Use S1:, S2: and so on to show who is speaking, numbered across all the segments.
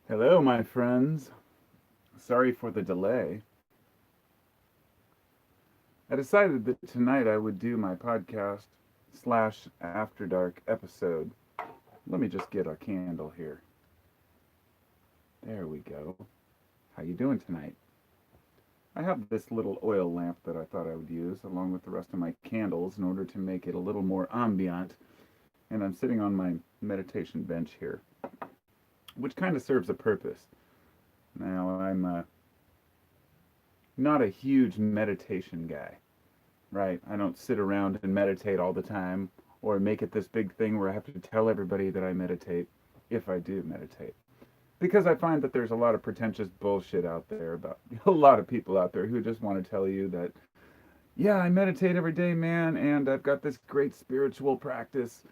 S1: Hello, my friends. Sorry for the delay. I decided that tonight I would do my podcast slash After Dark episode. Let me just get a candle here. There we go. How you doing tonight? I have this little oil lamp that I thought I would use along with the rest of my candles in order to make it a little more ambient. And I'm sitting on my meditation bench here, which kind of serves a purpose. Now, I'm not a huge meditation guy. Right? I don't sit around and meditate all the time or make it this big thing where I have to tell everybody that I meditate if I do meditate. Because I find that there's a lot of pretentious bullshit out there about a lot of people out there who just want to tell you that, yeah, I meditate every day, man, and I've got this great spiritual practice.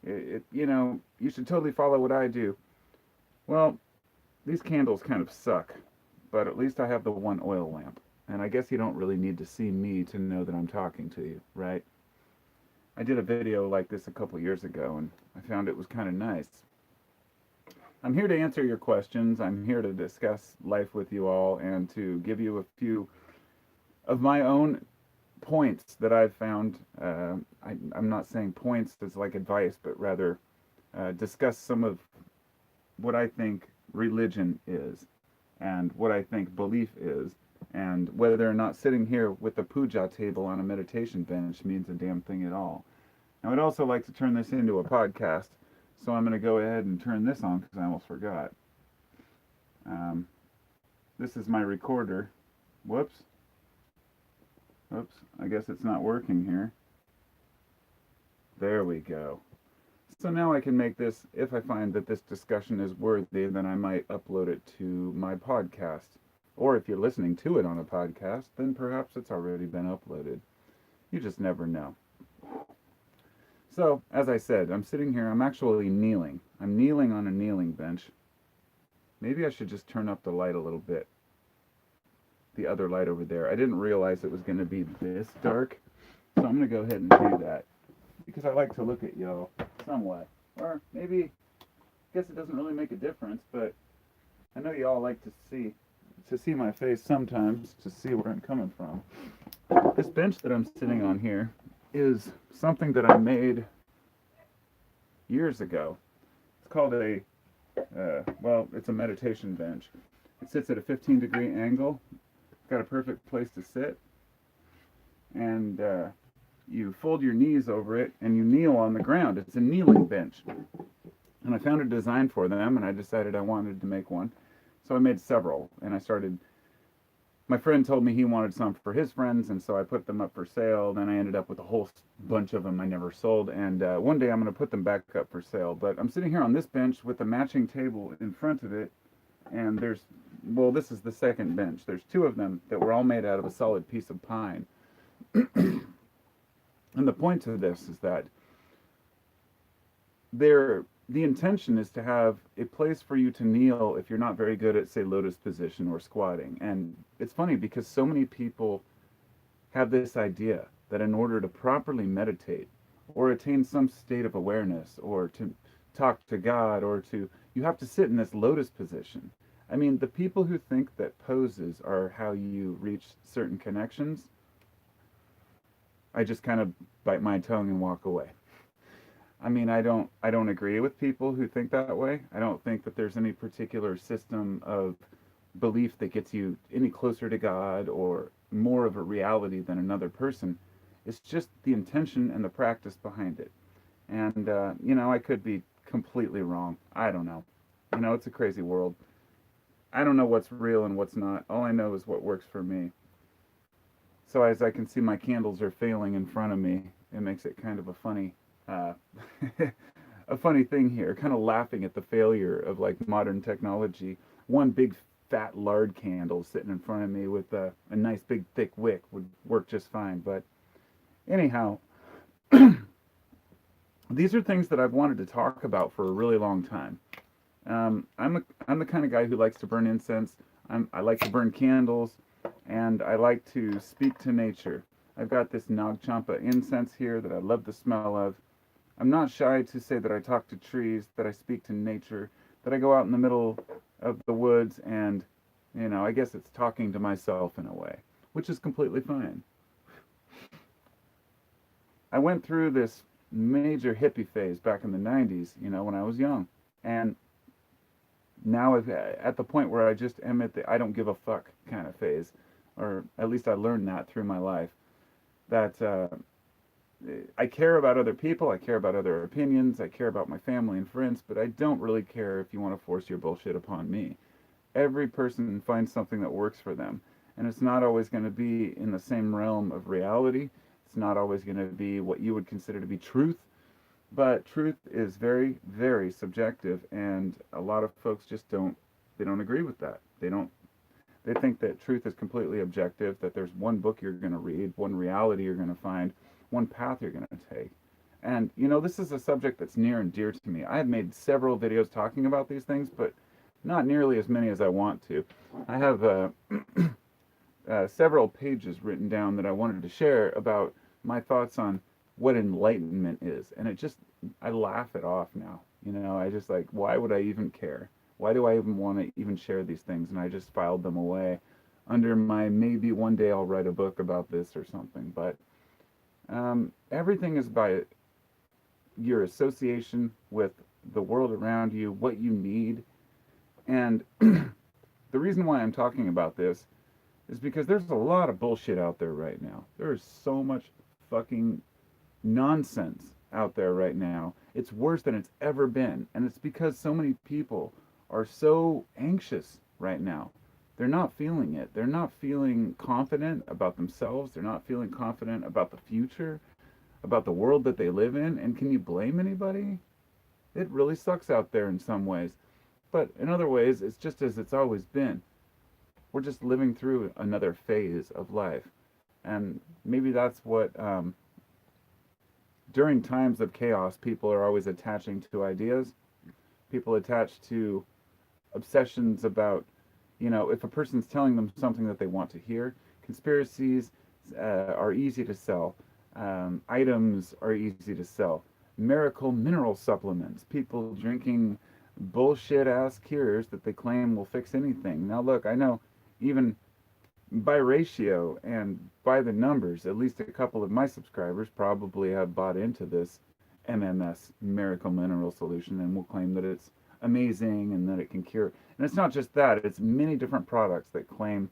S1: You should totally follow what I do. Well, these candles kind of suck, but at least I have the one oil lamp. And I guess you don't really need to see me to know that I'm talking to you, right? I did a video like this a couple years ago, and I found it was kind of nice. I'm here to answer your questions. I'm here to discuss life with you all and to give you a few of my own points that I've found. I'm not saying points as like advice, but rather discuss some of what I think religion is and what I think belief is, and whether or not sitting here with a puja table on a meditation bench means a damn thing at all. I would also like to turn this into a podcast, so I'm going to go ahead and turn this on because I almost forgot. This is my recorder. Whoops. Oops, I guess it's not working here. There we go. So now I can make this, if I find that this discussion is worthy, then I might upload it to my podcast. Or if you're listening to it on a podcast, then perhaps it's already been uploaded. You just never know. So, as I said, I'm sitting here, I'm actually kneeling. I'm kneeling on a kneeling bench. Maybe I should just turn up the light a little bit. The other light over there. I didn't realize it was going to be this dark, so I'm going to go ahead and do that. Because I like to look at y'all somewhat. Or maybe, I guess it doesn't really make a difference, but I know y'all like to see my face sometimes, to see where I'm coming from. This bench that I'm sitting on here is something that I made years ago. It's called it's a meditation bench. It sits at a 15-degree angle. It's got a perfect place to sit. And you fold your knees over it and you kneel on the ground. It's a kneeling bench. And I found a design for them and I decided I wanted to make one. So I made several, and my friend told me he wanted some for his friends, and so I put them up for sale. Then I ended up with a whole bunch of them I never sold, and one day I'm going to put them back up for sale. But I'm sitting here on this bench with a matching table in front of it, and this is the second bench. There's two of them that were all made out of a solid piece of pine. And the point to this is that the intention is to have a place for you to kneel if you're not very good at, say, lotus position or squatting. And it's funny because so many people have this idea that in order to properly meditate or attain some state of awareness or to talk to God you have to sit in this lotus position. I mean, the people who think that poses are how you reach certain connections, I just kind of bite my tongue and walk away. I mean, I don't agree with people who think that way. I don't think that there's any particular system of belief that gets you any closer to God or more of a reality than another person. It's just the intention and the practice behind it. And, I could be completely wrong. I don't know. It's a crazy world. I don't know what's real and what's not. All I know is what works for me. So as I can see, my candles are failing in front of me. It makes it kind of a funny a funny thing here, kind of laughing at the failure of like modern technology. One big fat lard candle sitting in front of me with a nice big thick wick would work just fine. But anyhow, these are things that I've wanted to talk about for a really long time. I'm the kind of guy who likes to burn incense. I like to burn candles, and I like to speak to nature. I've got this Nag Champa incense here that I love the smell of. I'm not shy to say that I talk to trees, that I speak to nature, that I go out in the middle of the woods and, I guess it's talking to myself in a way, which is completely fine. I went through this major hippie phase back in the 90s, when I was young. And now at the point where I just am at the I don't give a fuck kind of phase, or at least I learned that through my life, that I care about other people, I care about other opinions, I care about my family and friends, but I don't really care if you want to force your bullshit upon me. Every person finds something that works for them, and it's not always going to be in the same realm of reality. It's not always going to be what you would consider to be truth, but truth is very, very subjective, and a lot of folks just don't agree with that. They think that truth is completely objective, that there's one book you're going to read, one reality you're going to find, one path you're going to take. And, this is a subject that's near and dear to me. I have made several videos talking about these things, but not nearly as many as I want to. I have several pages written down that I wanted to share about my thoughts on what enlightenment is. And I laugh it off now. I just like, why would I even care? Why do I even want to even share these things? And I just filed them away under my maybe one day I'll write a book about this or something. But everything is by your association with the world around you, what you need. And the reason why I'm talking about this is because there's a lot of bullshit out there right now. There is so much fucking nonsense out there right now. It's worse than it's ever been. And it's because so many people are so anxious right now. They're not feeling it. They're not feeling confident about themselves. They're not feeling confident about the future, about the world that they live in. And can you blame anybody? It really sucks out there in some ways. But in other ways, it's just as it's always been. We're just living through another phase of life. And maybe that's what, during times of chaos, people are always attaching to ideas. People attach to obsessions about, if a person's telling them something that they want to hear. Conspiracies are easy to sell. Items are easy to sell. Miracle mineral supplements. People drinking bullshit-ass cures that they claim will fix anything. Now look, I know even by ratio and by the numbers, at least a couple of my subscribers probably have bought into this MMS, miracle mineral solution, and will claim that it's amazing and that it can cure. And it's not just that, it's many different products that claim,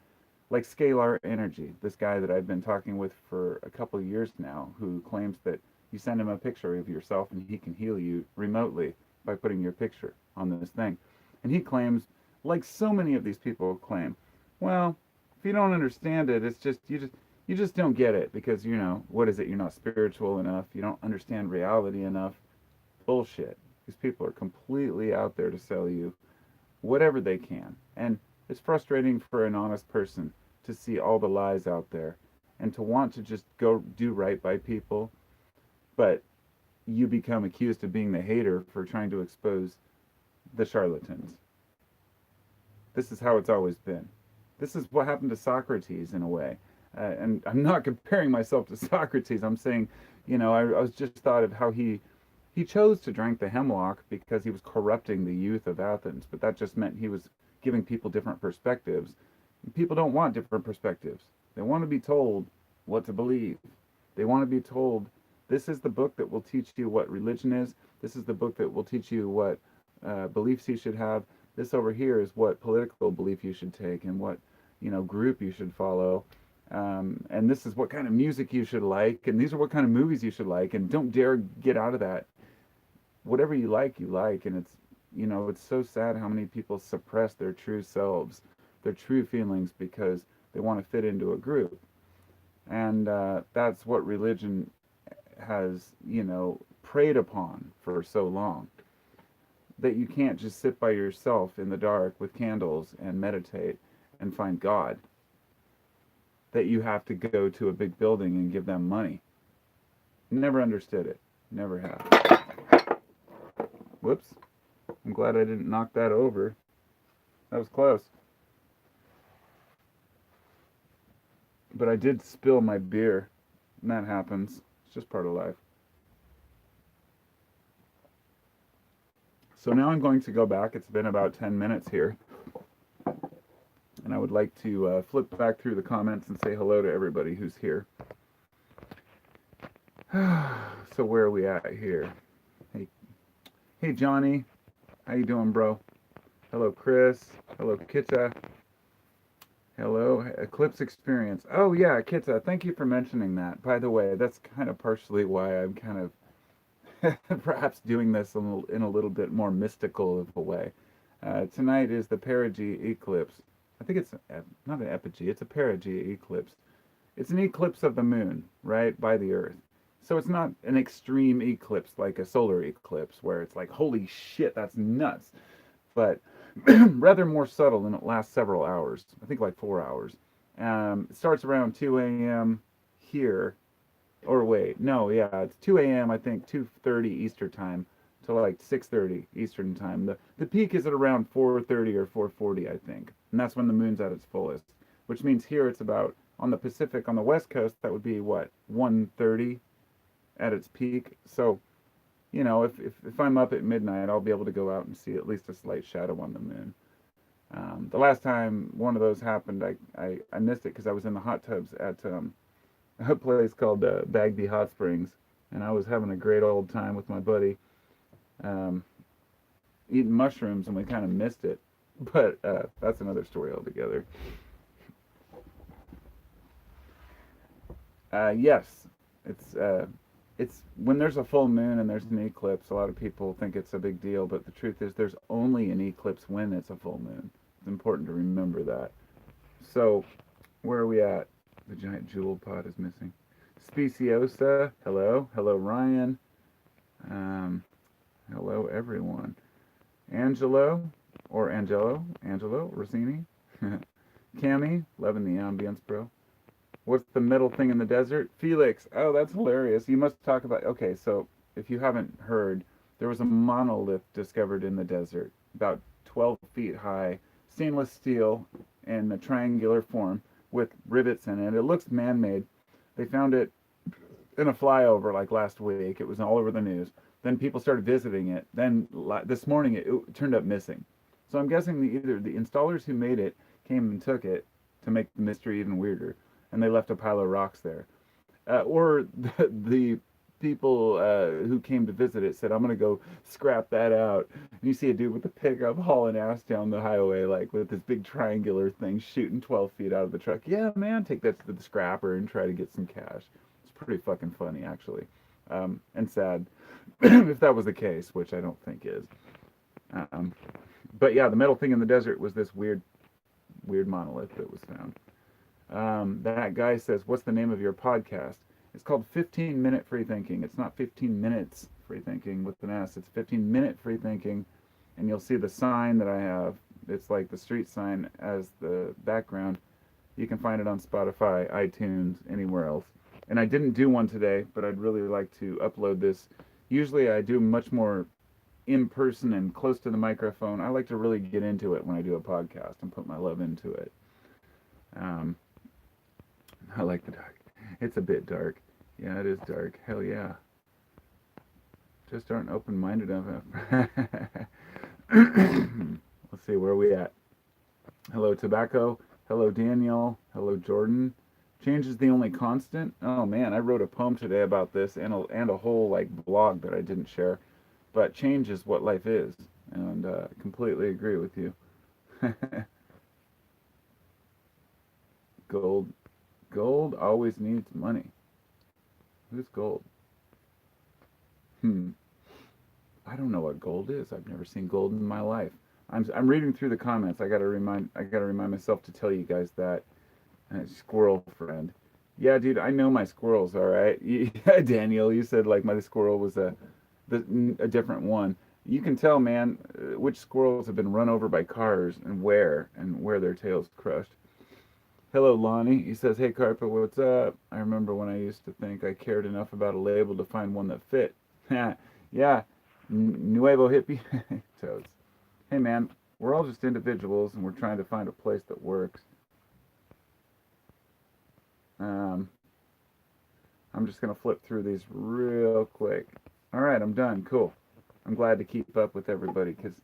S1: like Scalar Energy, this guy that I've been talking with for a couple of years now, who claims that you send him a picture of yourself and he can heal you remotely by putting your picture on this thing. And he claims, like so many of these people claim, well, if you don't understand it, it's just you just don't get it because, what is it? You're not spiritual enough. You don't understand reality enough. Bullshit. These people are completely out there to sell you whatever they can. And it's frustrating for an honest person to see all the lies out there and to want to just go do right by people, but you become accused of being the hater for trying to expose the charlatans. This is how it's always been. This is what happened to Socrates in a way. And I'm not comparing myself to Socrates. I'm saying, I was just thought of how he chose to drink the hemlock because he was corrupting the youth of Athens. But that just meant he was giving people different perspectives. And people don't want different perspectives. They want to be told what to believe. They want to be told, this is the book that will teach you what religion is. This is the book that will teach you what beliefs you should have. This over here is what political belief you should take and what, group you should follow. And this is what kind of music you should like. And these are what kind of movies you should like. And don't dare get out of that. Whatever you like, you like. And it's so sad how many people suppress their true selves, their true feelings, because they want to fit into a group. And that's what religion has, preyed upon for so long. That you can't just sit by yourself in the dark with candles and meditate and find God. That you have to go to a big building and give them money. Never understood it. Never have. Whoops. I'm glad I didn't knock that over. That was close. But I did spill my beer. And that happens. It's just part of life. So now I'm going to go back. It's been about 10 minutes here. And I would like to flip back through the comments and say hello to everybody who's here. So where are we at here? Hey Johnny, how you doing, bro? Hello Chris. Hello Kita. Hello Eclipse Experience. Oh yeah, Kita. Thank you for mentioning that. By the way, that's kind of partially why I'm kind of perhaps doing this in a little bit more mystical of a way. Tonight is the perigee eclipse. I think it's not an epigee, it's a perigee eclipse. It's an eclipse of the moon, right, by the Earth. So it's not an extreme eclipse like a solar eclipse where it's like, holy shit, that's nuts. But rather more subtle and it lasts several hours. I think like 4 hours. It starts around 2 a.m. here. Or wait, no, yeah, it's 2 a.m. I think 2:30 Eastern time to like 6:30 Eastern time. The peak is at around 4:30 or 4:40, I think, and that's when the moon's at its fullest. Which means here it's about on the Pacific, on the West Coast, that would be what 1:30 at its peak. So, if I'm up at midnight, I'll be able to go out and see at least a slight shadow on the moon. The last time one of those happened, I missed it because I was in the hot tubs at a place called Bagby Hot Springs, and I was having a great old time with my buddy, eating mushrooms, and we kind of missed it. But that's another story altogether. Yes, it's when there's a full moon and there's an eclipse. A lot of people think it's a big deal, but the truth is, there's only an eclipse when it's a full moon. It's important to remember that. So, where are we at? The giant jewel pod is missing. Speciosa, hello. Hello, Ryan. Hello, everyone. Angelo, or Angelo Rossini. Cami, loving the ambience, bro. What's the middle thing in the desert? Felix, oh, that's hilarious. You must talk about, okay, so if you haven't heard, there was a monolith discovered in the desert, about 12 feet high, stainless steel in a triangular form with rivets in it. It looks man-made. They found it in a flyover like last week. It was all over the news. Then people started visiting it. Then this morning it turned up missing. So I'm guessing either the installers who made it came and took it to make the mystery even weirder, and they left a pile of rocks there. Or the people who came to visit it said, I'm going to go scrap that out. And you see a dude with a pickup hauling ass down the highway, like with this big triangular thing shooting 12 feet out of the truck. Yeah, man, take that to the scrapper and try to get some cash. It's pretty fucking funny, actually. And sad, if that was the case, which I don't think is. But yeah, the metal thing in the desert was this weird monolith that was found. That guy says, what's the name of your podcast? It's called 15-Minute Free Thinking. It's not 15 minutes free thinking with an S. It's 15-minute free thinking. And you'll see the sign that I have. It's like the street sign as the background. You can find it on Spotify, iTunes, anywhere else. And I didn't do one today, but I'd really like to upload this. Usually I do much more in person and close to the microphone. I like to really get into it when I do a podcast and put my love into it. I like the dark. It's a bit dark. Yeah, it is dark. Hell yeah. Just aren't open-minded enough. Let's see, where are we at? Hello, Tobacco. Hello, Daniel. Hello, Jordan. Change is the only constant. Oh man, I wrote a poem today about this and a whole like blog that I didn't share. But change is what life is, and completely agree with you. Gold always needs money. Who's gold? I don't know what gold is. I've never seen gold in my life. I'm reading through the comments. I gotta remind myself to tell you guys that. Squirrel friend. Yeah, dude, I know my squirrels. All right. Yeah, Daniel, you said like my squirrel was a different one. You can tell, man, which squirrels have been run over by cars and where their tails crushed. Hello, Lonnie. He says, hey, Carpet, what's up? I remember when I used to think I cared enough about a label to find one that fit. Yeah, nuevo hippie. Toads. Hey, man, we're all just individuals, and we're trying to find a place that works. I'm just going to flip through these real quick. All right, I'm done. Cool. I'm glad to keep up with everybody because,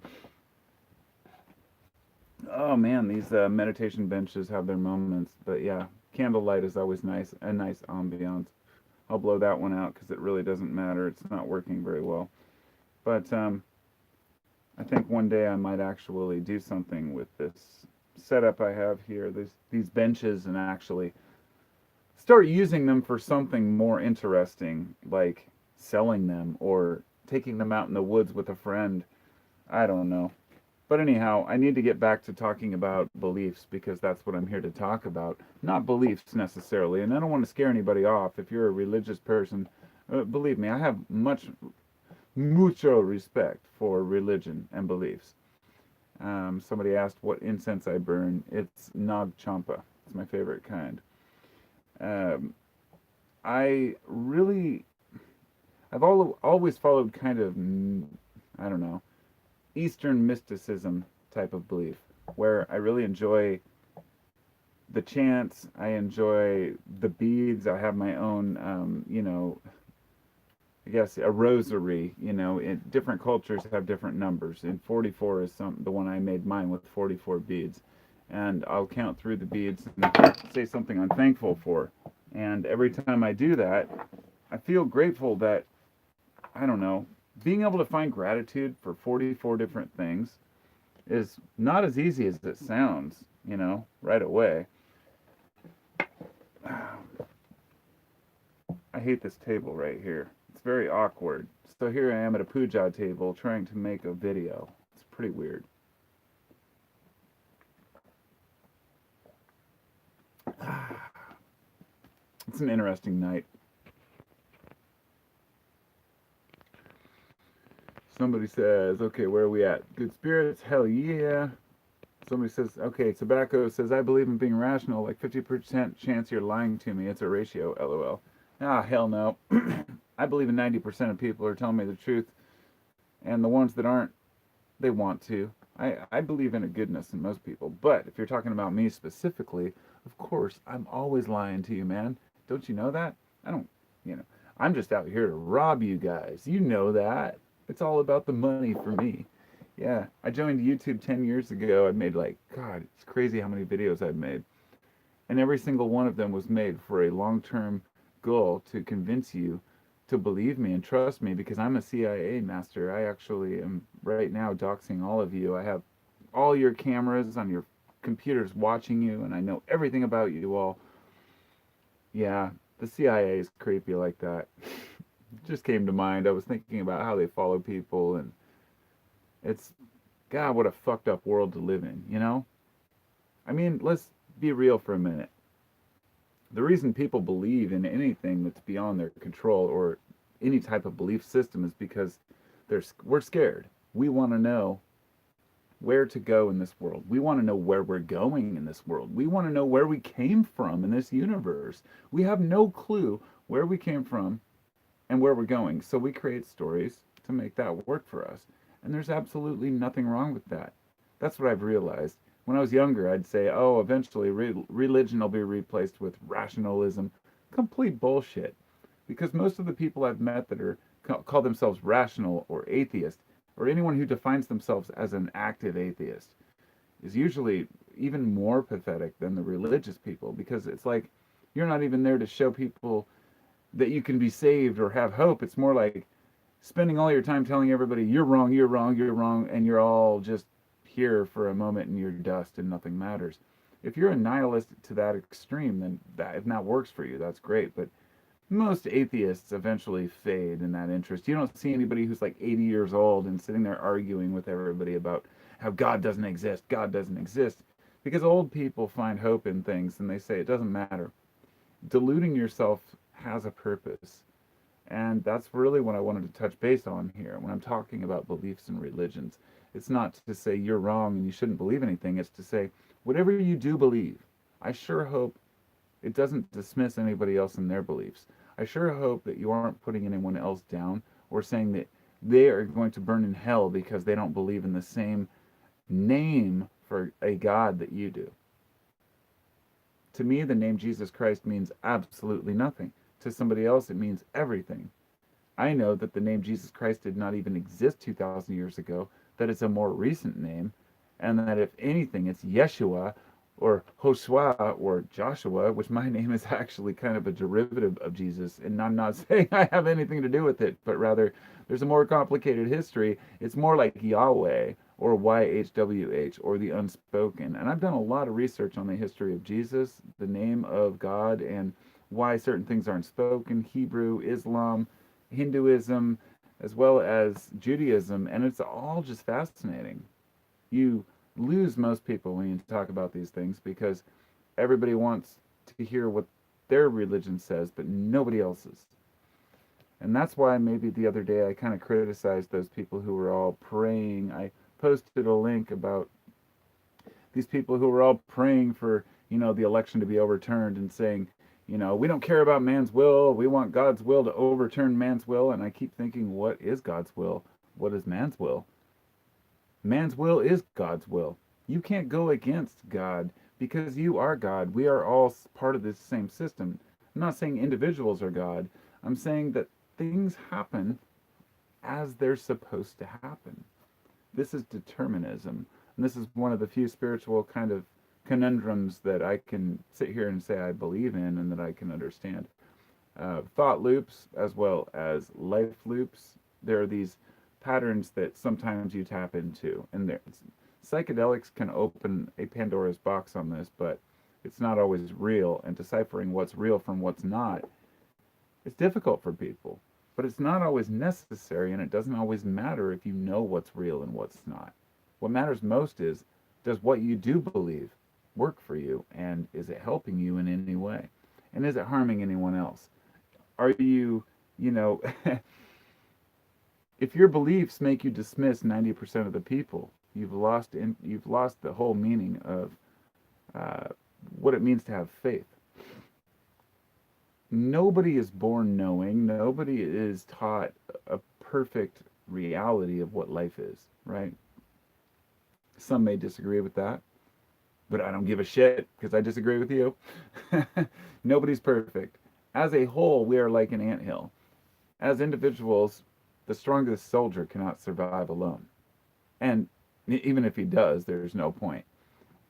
S1: oh man, these meditation benches have their moments. But yeah, candlelight is always nice, a nice ambiance. I'll blow that one out because it really doesn't matter. It's not working very well. But I think one day I might actually do something with this setup I have here. These benches, and actually start using them for something more interesting, like selling them or taking them out in the woods with a friend. I don't know. But anyhow, I need to get back to talking about beliefs because that's what I'm here to talk about. Not beliefs necessarily, and I don't want to scare anybody off. If you're a religious person, believe me, I have mucho respect for religion and beliefs. Somebody asked what incense I burn. It's Nag Champa. It's my favorite kind. Um, I really, always followed kind of, I don't know, Eastern mysticism type of belief, where I really enjoy the chants. I enjoy the beads. I have my own, I guess a rosary. Different cultures have different numbers. And 44 is the one I made mine with 44 beads. And I'll count through the beads and say something I'm thankful for. And every time I do that, I feel grateful that, I don't know, being able to find gratitude for 44 different things is not as easy as it sounds, right away. I hate this table right here. It's very awkward. So here I am at a puja table trying to make a video. It's pretty weird. It's an interesting night. Somebody says, okay, where are we at? Good spirits? Hell yeah. Somebody says, okay, tobacco says, I believe in being rational, like 50% chance you're lying to me. It's a ratio, lol. Ah, hell no. I believe in 90% of people are telling me the truth, and the ones that aren't, they want to. I believe in a goodness in most people, but if you're talking about me specifically, of course, I'm always lying to you, man. Don't you know that? I don't, you know, I'm just out here to rob you guys. You know that. It's all about the money for me. Yeah, I joined YouTube 10 years ago. I made God, it's crazy how many videos I've made. And every single one of them was made for a long-term goal to convince you to believe me and trust me because I'm a CIA master. I actually am right now doxing all of you. I have all your cameras on your computers watching you, and I know everything about you all. Yeah, the CIA is creepy like that. It just came to mind. I was thinking about how they follow people, and it's, God, what a fucked up world to live in, you know? I mean, let's be real for a minute. The reason people believe in anything that's beyond their control or any type of belief system is because we're scared. We want to know where to go in this world. We want to know where we're going in this world. We want to know where we came from in this universe. We have no clue where we came from and where we're going. So we create stories to make that work for us. And there's absolutely nothing wrong with that. That's what I've realized. When I was younger, I'd say, oh, eventually religion will be replaced with rationalism. Complete bullshit. Because most of the people I've met that call themselves rational or atheist, or anyone who defines themselves as an active atheist, is usually even more pathetic than the religious people. Because it's like you're not even there to show people that you can be saved or have hope. It's more like spending all your time telling everybody you're wrong, you're wrong, you're wrong, and you're all just here for a moment and you're dust and nothing matters. If you're a nihilist to that extreme, then if that works for you, that's great. But most atheists eventually fade in that interest. You don't see anybody who's like 80 years old and sitting there arguing with everybody about how God doesn't exist, God doesn't exist. Because old people find hope in things and they say it doesn't matter. Deluding yourself has a purpose. And that's really what I wanted to touch base on here when I'm talking about beliefs and religions. It's not to say you're wrong and you shouldn't believe anything. It's to say, whatever you do believe, I sure hope it doesn't dismiss anybody else in their beliefs. I sure hope that you aren't putting anyone else down or saying that they are going to burn in hell because they don't believe in the same name for a God that you do. To me, the name Jesus Christ means absolutely nothing. To somebody else, it means everything. I know that the name Jesus Christ did not even exist 2,000 years ago, that it's a more recent name, and that if anything, it's Yeshua or Hoshua or Joshua, which my name is actually kind of a derivative of Jesus. And I'm not saying I have anything to do with it, but rather there's a more complicated history. It's more like Yahweh or YHWH or the unspoken. And I've done a lot of research on the history of Jesus, the name of God, and why certain things aren't spoken: Hebrew, Islam, Hinduism, as well as Judaism. And it's all just fascinating. You lose most people when you talk about these things because everybody wants to hear what their religion says, but nobody else's. And that's why maybe the other day I kind of criticized those people who were all praying. I posted a link about these people who were all praying for, the election to be overturned and saying, we don't care about man's will. We want God's will to overturn man's will. And I keep thinking, what is God's will? What is man's will? Man's will is God's will. You can't go against God because you are God. We are all part of this same system. I'm not saying individuals are God. I'm saying that things happen as they're supposed to happen. This is determinism. And this is one of the few spiritual kind of conundrums that I can sit here and say I believe in and that I can understand. Thought loops as well as life loops. There are these patterns that sometimes you tap into, and psychedelics can open a Pandora's box on this, but it's not always real, and deciphering what's real from what's not, it's difficult for people, but it's not always necessary, and it doesn't always matter if you know what's real and what's not. What matters most is, does what you do believe work for you, and is it helping you in any way, and is it harming anyone else? Are you, if your beliefs make you dismiss 90% of the people, you've lost the whole meaning of what it means to have faith. Nobody is born knowing. Nobody is taught a perfect reality of what life is, right? Some may disagree with that, but I don't give a shit because I disagree with you. Nobody's perfect. As a whole, we are like an anthill. As individuals, the strongest soldier cannot survive alone. And even if he does, there's no point.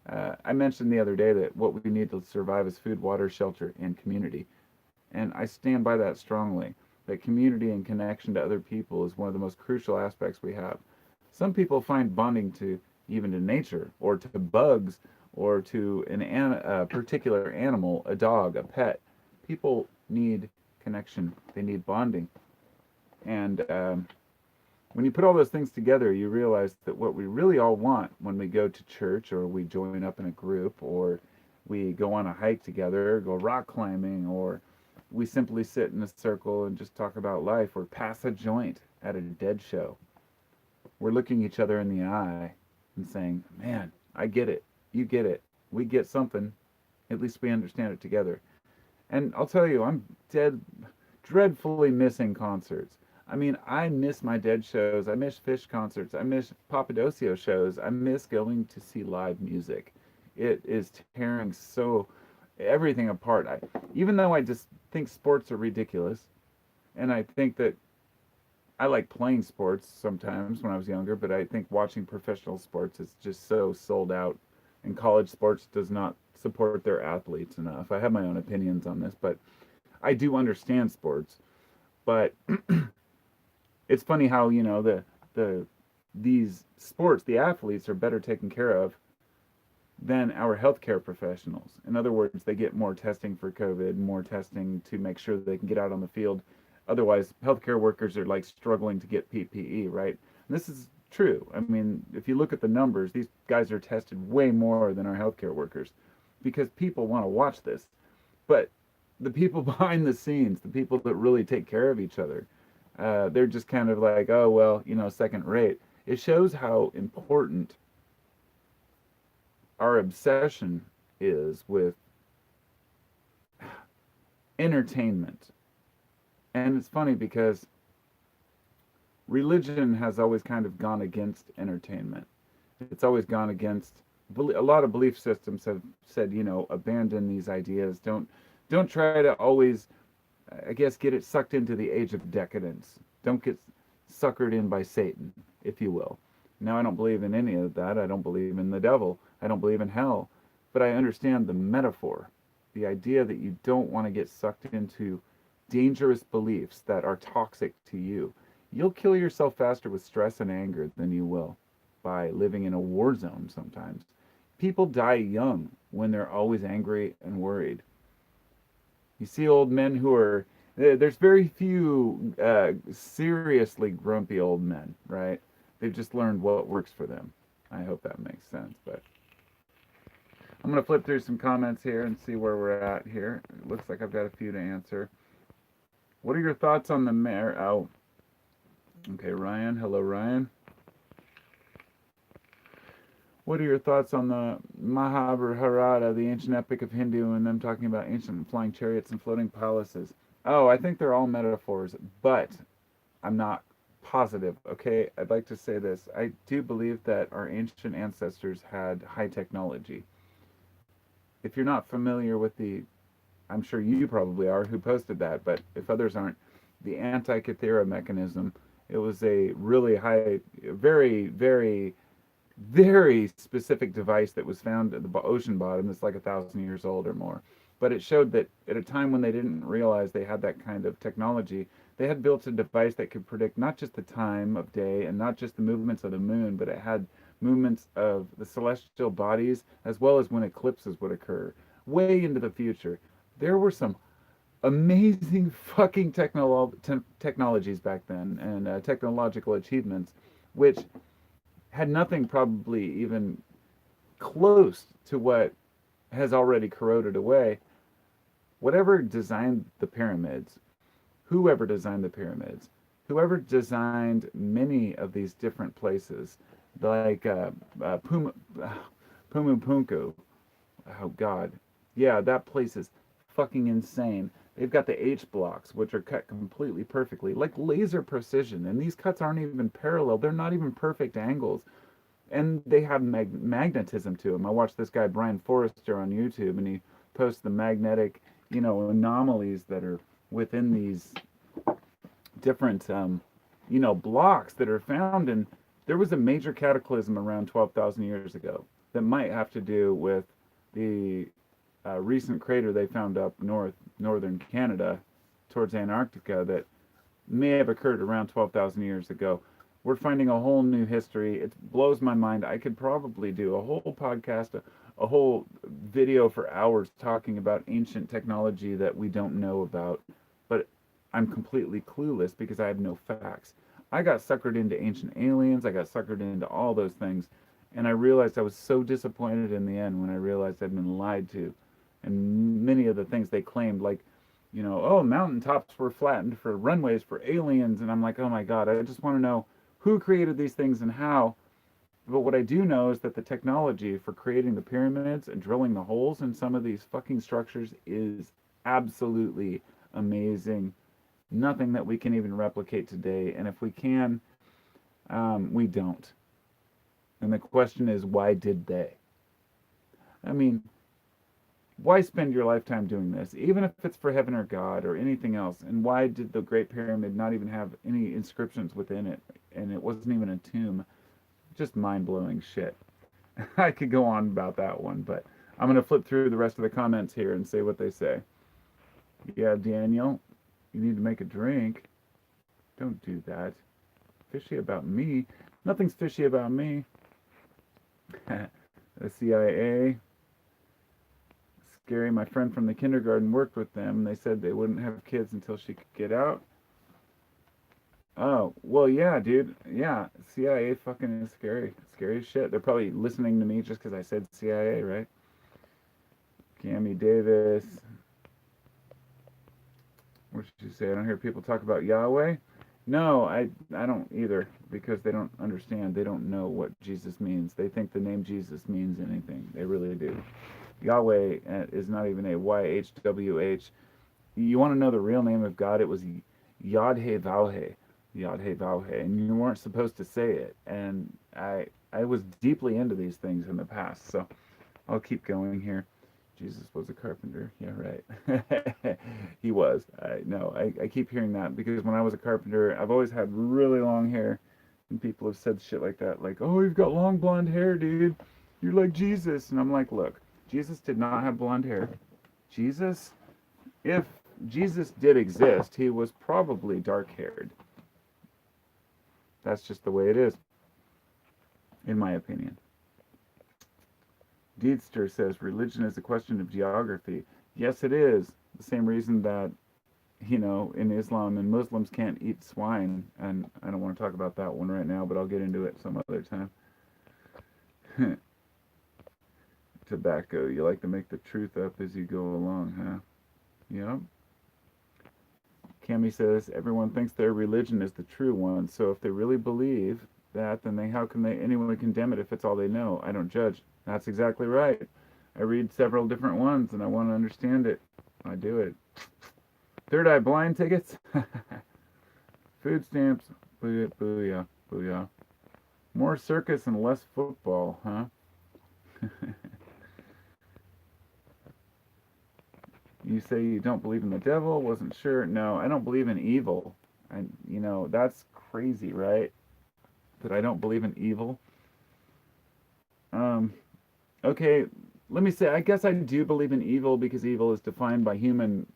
S1: I mentioned the other day that what we need to survive is food, water, shelter, and community. And I stand by that strongly, that community and connection to other people is one of the most crucial aspects we have. Some people find bonding to even to nature, or to bugs, or to a particular animal, a dog, a pet. People need connection. They need bonding. And when you put all those things together, you realize that what we really all want when we go to church, or we join up in a group, or we go on a hike together, go rock climbing, or we simply sit in a circle and just talk about life, or pass a joint at a dead show. We're looking each other in the eye and saying, man, I get it. You get it. We get something. At least we understand it together. And I'll tell you, I'm dreadfully missing concerts. I mean, I miss my Dead shows. I miss Fish concerts. I miss Papadosio shows. I miss going to see live music. It is tearing everything apart. Even though I just think sports are ridiculous, and I think that I like playing sports sometimes when I was younger, but I think watching professional sports is just so sold out, and college sports does not support their athletes enough. I have my own opinions on this, but I do understand sports. But it's funny how, these sports, the athletes are better taken care of than our healthcare professionals. In other words, they get more testing for COVID, more testing to make sure that they can get out on the field. Otherwise, healthcare workers are like struggling to get PPE, right? And this is true. I mean, if you look at the numbers, these guys are tested way more than our healthcare workers because people want to watch this. But the people behind the scenes, the people that really take care of each other, they're just kind of like, oh, well, second rate. It shows how important our obsession is with entertainment. And it's funny because religion has always kind of gone against entertainment. It's always gone against, a lot of belief systems have said, abandon these ideas. Don't try to always I guess, get it sucked into the age of decadence. Don't get suckered in by Satan, if you will. Now, I don't believe in any of that. I don't believe in the devil. I don't believe in hell. But I understand the metaphor, the idea that you don't want to get sucked into dangerous beliefs that are toxic to you. You'll kill yourself faster with stress and anger than you will by living in a war zone sometimes. People die young when they're always angry and worried. You see old men who are, there's very few seriously grumpy old men, right? They've just learned what works for them. I hope that makes sense. But I'm going to flip through some comments here and see where we're at here. It looks like I've got a few to answer. What are your thoughts on the mayor? Oh, okay, Ryan. Hello, Ryan. What are your thoughts on the Mahabharata, the ancient epic of Hindu, and them talking about ancient flying chariots and floating palaces? Oh, I think they're all metaphors, but I'm not positive. Okay, I'd like to say this. I do believe that our ancient ancestors had high technology. If you're not familiar with the, I'm sure you probably are, who posted that, but if others aren't, the Antikythera mechanism, it was a really high, very, very, very specific device that was found at the ocean bottom that's like 1,000 years old or more. But it showed that at a time when they didn't realize they had that kind of technology, they had built a device that could predict not just the time of day and not just the movements of the moon, but it had movements of the celestial bodies as well as when eclipses would occur way into the future. There were some amazing fucking technologies back then and technological achievements, which had nothing probably even close to what has already corroded away. Whatever designed the pyramids, whoever designed the pyramids, whoever designed many of these different places, like Pumupunku, oh God, yeah, that place is fucking insane. They've got the H blocks, which are cut completely perfectly, like laser precision. And these cuts aren't even parallel. They're not even perfect angles. And they have magnetism to them. I watched this guy, Brian Forrester, on YouTube, and he posts the magnetic, anomalies that are within these different, blocks that are found. And there was a major cataclysm around 12,000 years ago that might have to do with the recent crater they found up northern Canada towards Antarctica that may have occurred around 12,000 years ago. We're finding a whole new history. It blows my mind. I could probably do a whole podcast, a whole video for hours talking about ancient technology that we don't know about, but I'm completely clueless because I have no facts. I got suckered into ancient aliens. I got suckered into all those things. And I realized I was so disappointed in the end when I realized I'd been lied to. And many of the things they claimed, like, oh, mountaintops were flattened for runways for aliens. And I'm like, oh my God, I just want to know who created these things and how. But what I do know is that the technology for creating the pyramids and drilling the holes in some of these fucking structures is absolutely amazing. Nothing that we can even replicate today. And if we can, we don't. And the question is, why did they? I mean, why spend your lifetime doing this, even if it's for heaven or God or anything else? And why did the Great Pyramid not even have any inscriptions within it? And it wasn't even a tomb. Just mind-blowing shit. I could go on about that one, but I'm going to flip through the rest of the comments here and say what they say. Yeah, Daniel, you need to make a drink. Don't do that. Fishy about me? Nothing's fishy about me. The CIA. Scary. My friend from the kindergarten worked with them. They said they wouldn't have kids until she could get out. Oh, well, yeah, dude. Yeah, CIA fucking is scary. Scary as shit. They're probably listening to me just because I said CIA, right? Cammy Davis. What should you say? I don't hear people talk about Yahweh. No, I don't either, because they don't understand. They don't know what Jesus means. They think the name Jesus means anything. They really do. Yahweh is not even a YHWH. You want to know the real name of God? It was Yod-He-Vau-He. Yod-He-Vau-He. And you weren't supposed to say it. And I was deeply into these things in the past, so I'll keep going here. Jesus was a carpenter. Yeah, right. He was. I keep hearing that because when I was a carpenter, I've always had really long hair, and people have said shit like that, like, "Oh, you've got long blonde hair, dude. You're like Jesus." And I'm like, "Look, Jesus did not have blonde hair. Jesus, if Jesus did exist, he was probably dark-haired. That's just the way it is, in my opinion." Deedster says religion is a question of geography. Yes, it is. The same reason that, in Islam and Muslims can't eat swine. And I don't want to talk about that one right now, but I'll get into it some other time. Tobacco. You like to make the truth up as you go along, huh? Yep. Cami says everyone thinks their religion is the true one. So if they really believe that, then how can anyone condemn it if it's all they know? I don't judge. That's exactly right. I read several different ones and I want to understand it. I do it. Third Eye Blind tickets. Food stamps. Booyah, booyah. More circus and less football, huh? You say you don't believe in the devil? Wasn't sure. No, I don't believe in evil. And that's crazy, right? That I don't believe in evil. Okay, let me say, I guess I do believe in evil because evil is defined by human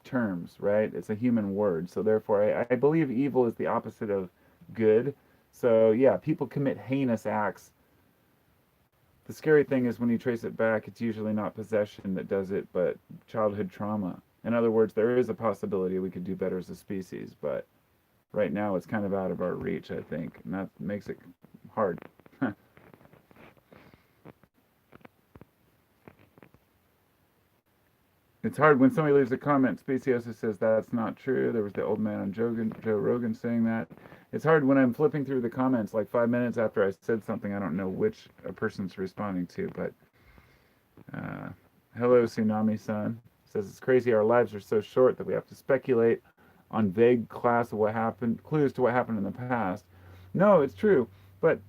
S1: terms, right? It's a human word. So therefore, I believe evil is the opposite of good. So yeah, people commit heinous acts. The scary thing is when you trace it back, it's usually not possession that does it, but childhood trauma. In other words, there is a possibility we could do better as a species, but right now it's kind of out of our reach, I think, and that makes it hard. It's hard when somebody leaves a comment. Speciosa says that's not true. There was the old man on Joe Rogan saying that. It's hard when I'm flipping through the comments like 5 minutes after I said something. I don't know which a person's responding to, but hello, Tsunami-san. Says it's crazy our lives are so short that we have to speculate on vague clues to what happened in the past. No, it's true, but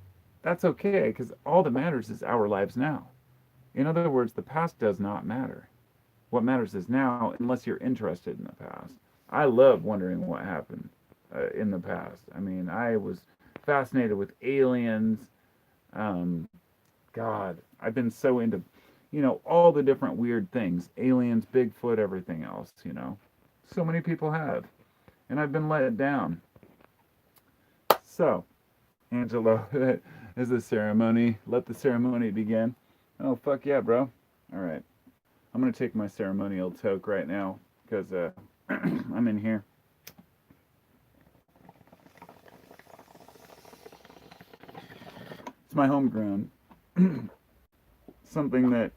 S1: that's okay because all that matters is our lives now. In other words, the past does not matter. What matters is now, unless you're interested in the past. I love wondering what happened in the past. I mean, I was fascinated with aliens. God, I've been so into, all the different weird things. Aliens, Bigfoot, everything else. So many people have. And I've been let down. So, Angelo, is the ceremony. Let the ceremony begin. Oh, fuck yeah, bro. All right. I'm going to take my ceremonial toke right now because I'm in here. It's my homegrown. Something that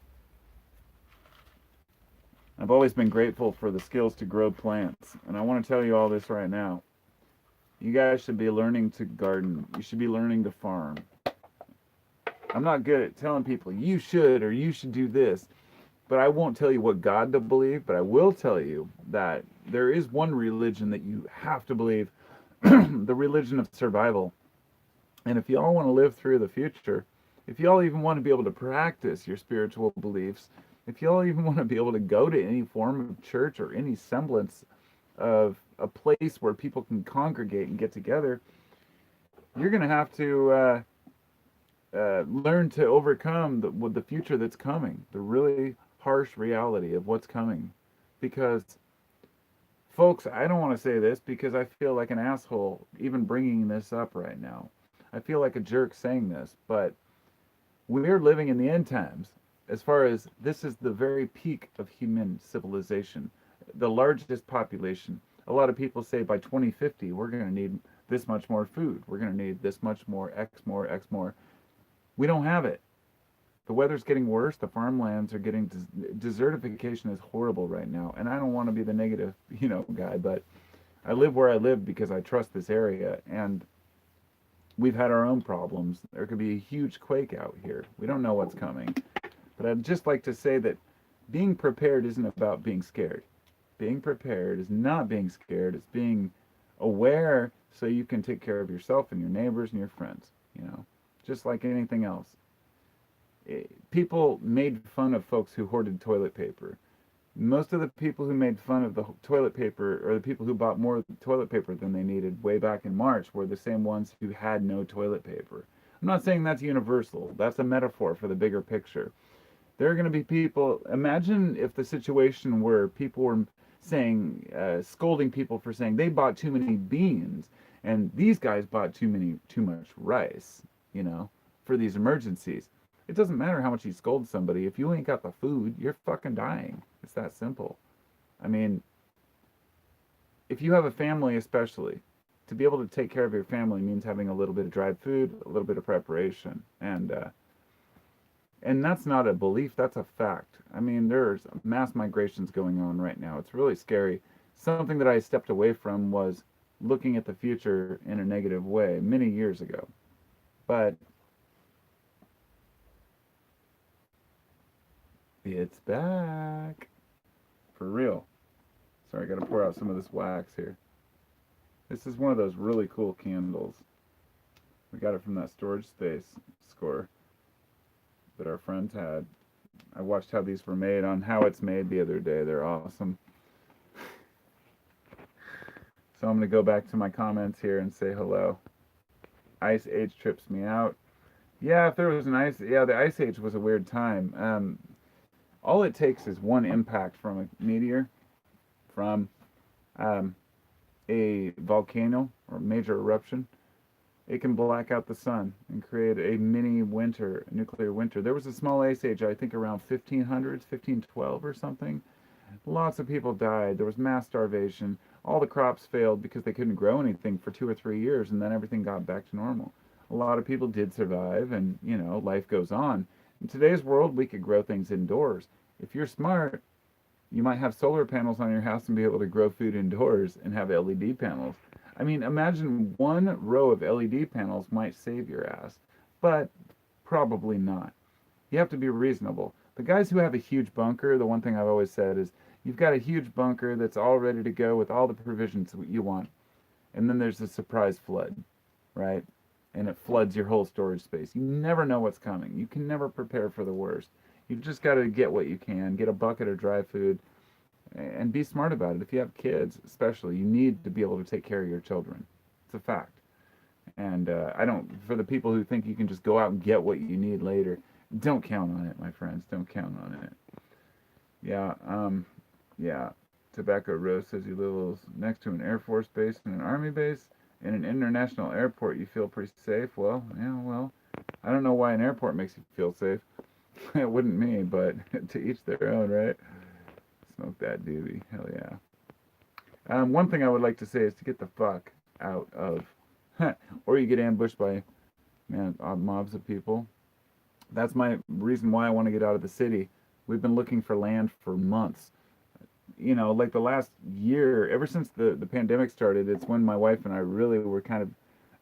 S1: I've always been grateful for the skills to grow plants. And I want to tell you all this right now. You guys should be learning to garden. You should be learning to farm. I'm not good at telling people you should or you should do this. But I won't tell you what God to believe, but I will tell you that there is one religion that you have to believe, the religion of survival. And if y'all want to live through the future, if y'all even want to be able to practice your spiritual beliefs, if y'all even want to be able to go to any form of church or any semblance of a place where people can congregate and get together, you're going to have to learn to overcome the future that's coming, the really harsh reality of what's coming. Because, folks, I don't want to say this because I feel like an asshole even bringing this up right now. I feel like a jerk saying this, but we're living in the end times. As far as this is the very peak of human civilization, the largest population. A lot of people say by 2050 we're going to need this much more food. We're going to need this much more, X more, X more. We don't have it. The weather's getting worse. The farmlands are getting desertification is horrible right now. And I don't want to be the negative, guy, but I live where I live because I trust this area. And we've had our own problems. There could be a huge quake out here. We don't know what's coming. But I'd just like to say that being prepared isn't about being scared. Being prepared is not being scared. It's being aware so you can take care of yourself and your neighbors and your friends, just like anything else. People made fun of folks who hoarded toilet paper. Most of the people who made fun of the toilet paper, or the people who bought more toilet paper than they needed way back in March, were the same ones who had no toilet paper. I'm not saying that's universal. That's a metaphor for the bigger picture. There are going to be people. Imagine if the situation where people were saying, scolding people for saying they bought too many beans, and these guys bought too much rice, you know, for these emergencies. It doesn't matter how much you scold somebody. If you ain't got the food, you're fucking dying. It's that simple. I mean, if you have a family, especially, to be able to take care of your family means having a little bit of dried food, a little bit of preparation, and that's not a belief, that's a fact. I mean, there's mass migrations going on right now. It's really scary. Something that I stepped away from was looking at the future in a negative way many years ago. But it's back. For real. Sorry, I gotta pour out some of this wax here. This is one of those really cool candles. We got it from that storage space score that our friends had. I watched how these were made on How It's Made the other day. They're awesome. So I'm going to go back to my comments here and say hello. Ice Age trips me out. Yeah, if there was an ice, yeah, the Ice Age was a weird time. All it takes is one impact from a meteor, from um, a volcano or major eruption. It can black out the sun and create a mini winter, a nuclear winter. There was a small ice age, I think around 1500s, 1512 or something. Lots of people died. There was mass starvation. All the crops failed because they couldn't grow anything for 2 or 3 years, and then everything got back to normal. A lot of people did survive, and life goes on. In today's world, we could grow things indoors. If you're smart, you might have solar panels on your house and be able to grow food indoors and have LED panels. I mean, imagine one row of LED panels might save your ass, but probably not. You have to be reasonable. The guys who have a huge bunker, the one thing I've always said is you've got a huge bunker that's all ready to go with all the provisions you want. And then there's a surprise flood, right? And it floods your whole storage space. You never know what's coming. You can never prepare for the worst. You've just got to get what you can, get a bucket of dry food, and be smart about it. If you have kids, especially, you need to be able to take care of your children. It's a fact. And I don't, for the people who think you can just go out and get what you need later, don't count on it, my friends. Don't count on it. Yeah, yeah. Tobacco Rose says he lives next to an Air Force base and an Army base. In an international airport, you feel pretty safe. Well, yeah, well, I don't know why an airport makes you feel safe. It wouldn't me, but to each their own, right? Smoke that doobie. Hell yeah. One thing I would like to say is to get the fuck out of, or you get ambushed by, mobs of people. That's my reason why I want to get out of the city. We've been looking for land for months. Like the last year, ever since the pandemic started, it's when my wife and I really were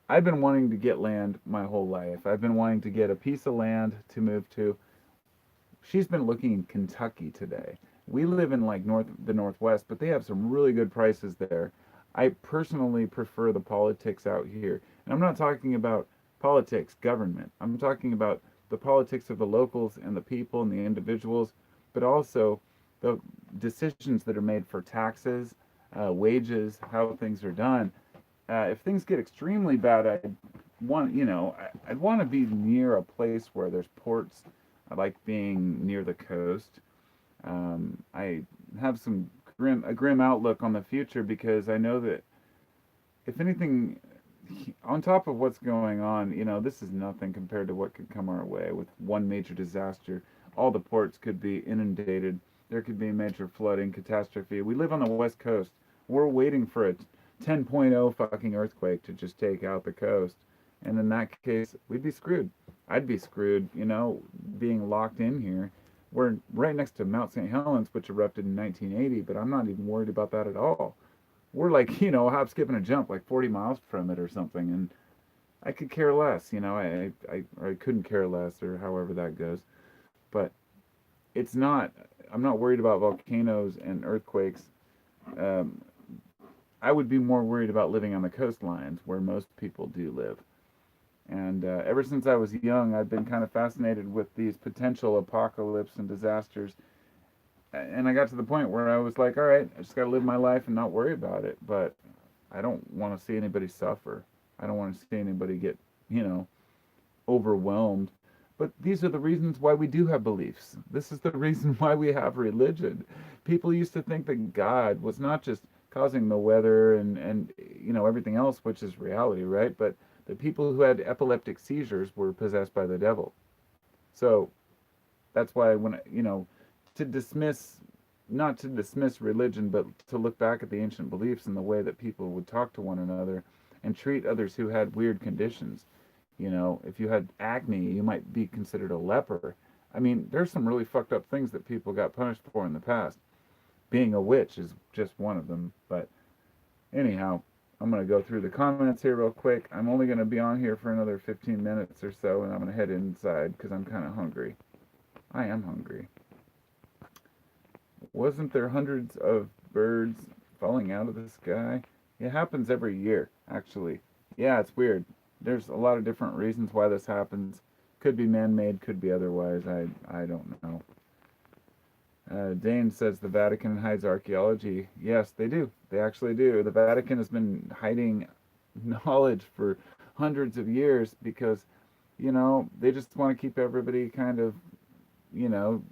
S1: I've been wanting to get land my whole life. I've been wanting to get a piece of land to move to. She's been looking in Kentucky today. We live in like the Northwest, but they have some really good prices there. I personally prefer the politics out here. And I'm not talking about politics, government. I'm talking about the politics of the locals and the people and the individuals, but also the decisions that are made for taxes, wages, how things are done. If things get extremely bad, I'd want to be near a place where there's ports. I like being near the coast. I have a grim outlook on the future because I know that if anything, on top of what's going on, this is nothing compared to what could come our way with one major disaster. All the ports could be inundated. There could be major flooding, catastrophe. We live on the West Coast. We're waiting for a 10.0 fucking earthquake to just take out the coast. And in that case, we'd be screwed. I'd be screwed, being locked in here. We're right next to Mount St. Helens, which erupted in 1980, but I'm not even worried about that at all. We're like, a hop, skip, and a jump, like 40 miles from it or something, and I could care less, I couldn't care less, or however that goes. But I'm not worried about volcanoes and earthquakes. Um, I would be more worried about living on the coastlines where most people do live. And ever since I was young, I've been kind of fascinated with these potential apocalypse and disasters. And I got to the point where I was like, all right, I just got to live my life and not worry about it. But I don't want to see anybody suffer. I don't want to see anybody get, you know, overwhelmed. But these are the reasons why we do have beliefs. This is the reason why we have religion. People used to think that God was not just causing the weather and you know everything else, which is reality, right? But the people who had epileptic seizures were possessed by the devil. So that's why when you know to dismiss not to dismiss religion, but to look back at the ancient beliefs and the way that people would talk to one another and treat others who had weird conditions. You know, if you had acne, you might be considered a leper. I mean, there's some really fucked up things that people got punished for in the past. Being a witch is just one of them. But anyhow, I'm going to go through the comments here real quick. I'm only going to be on here for another 15 minutes or so, and I'm going to head inside because I'm kind of hungry. I am hungry. Wasn't there hundreds of birds falling out of the sky? It happens every year, actually. Yeah, it's weird. There's a lot of different reasons why this happens. Could be man-made, could be otherwise. I don't know. Dane says the Vatican hides archaeology. Yes, they do. They actually do. The Vatican has been hiding knowledge for hundreds of years because, you know, they just want to keep everybody kind of, you know,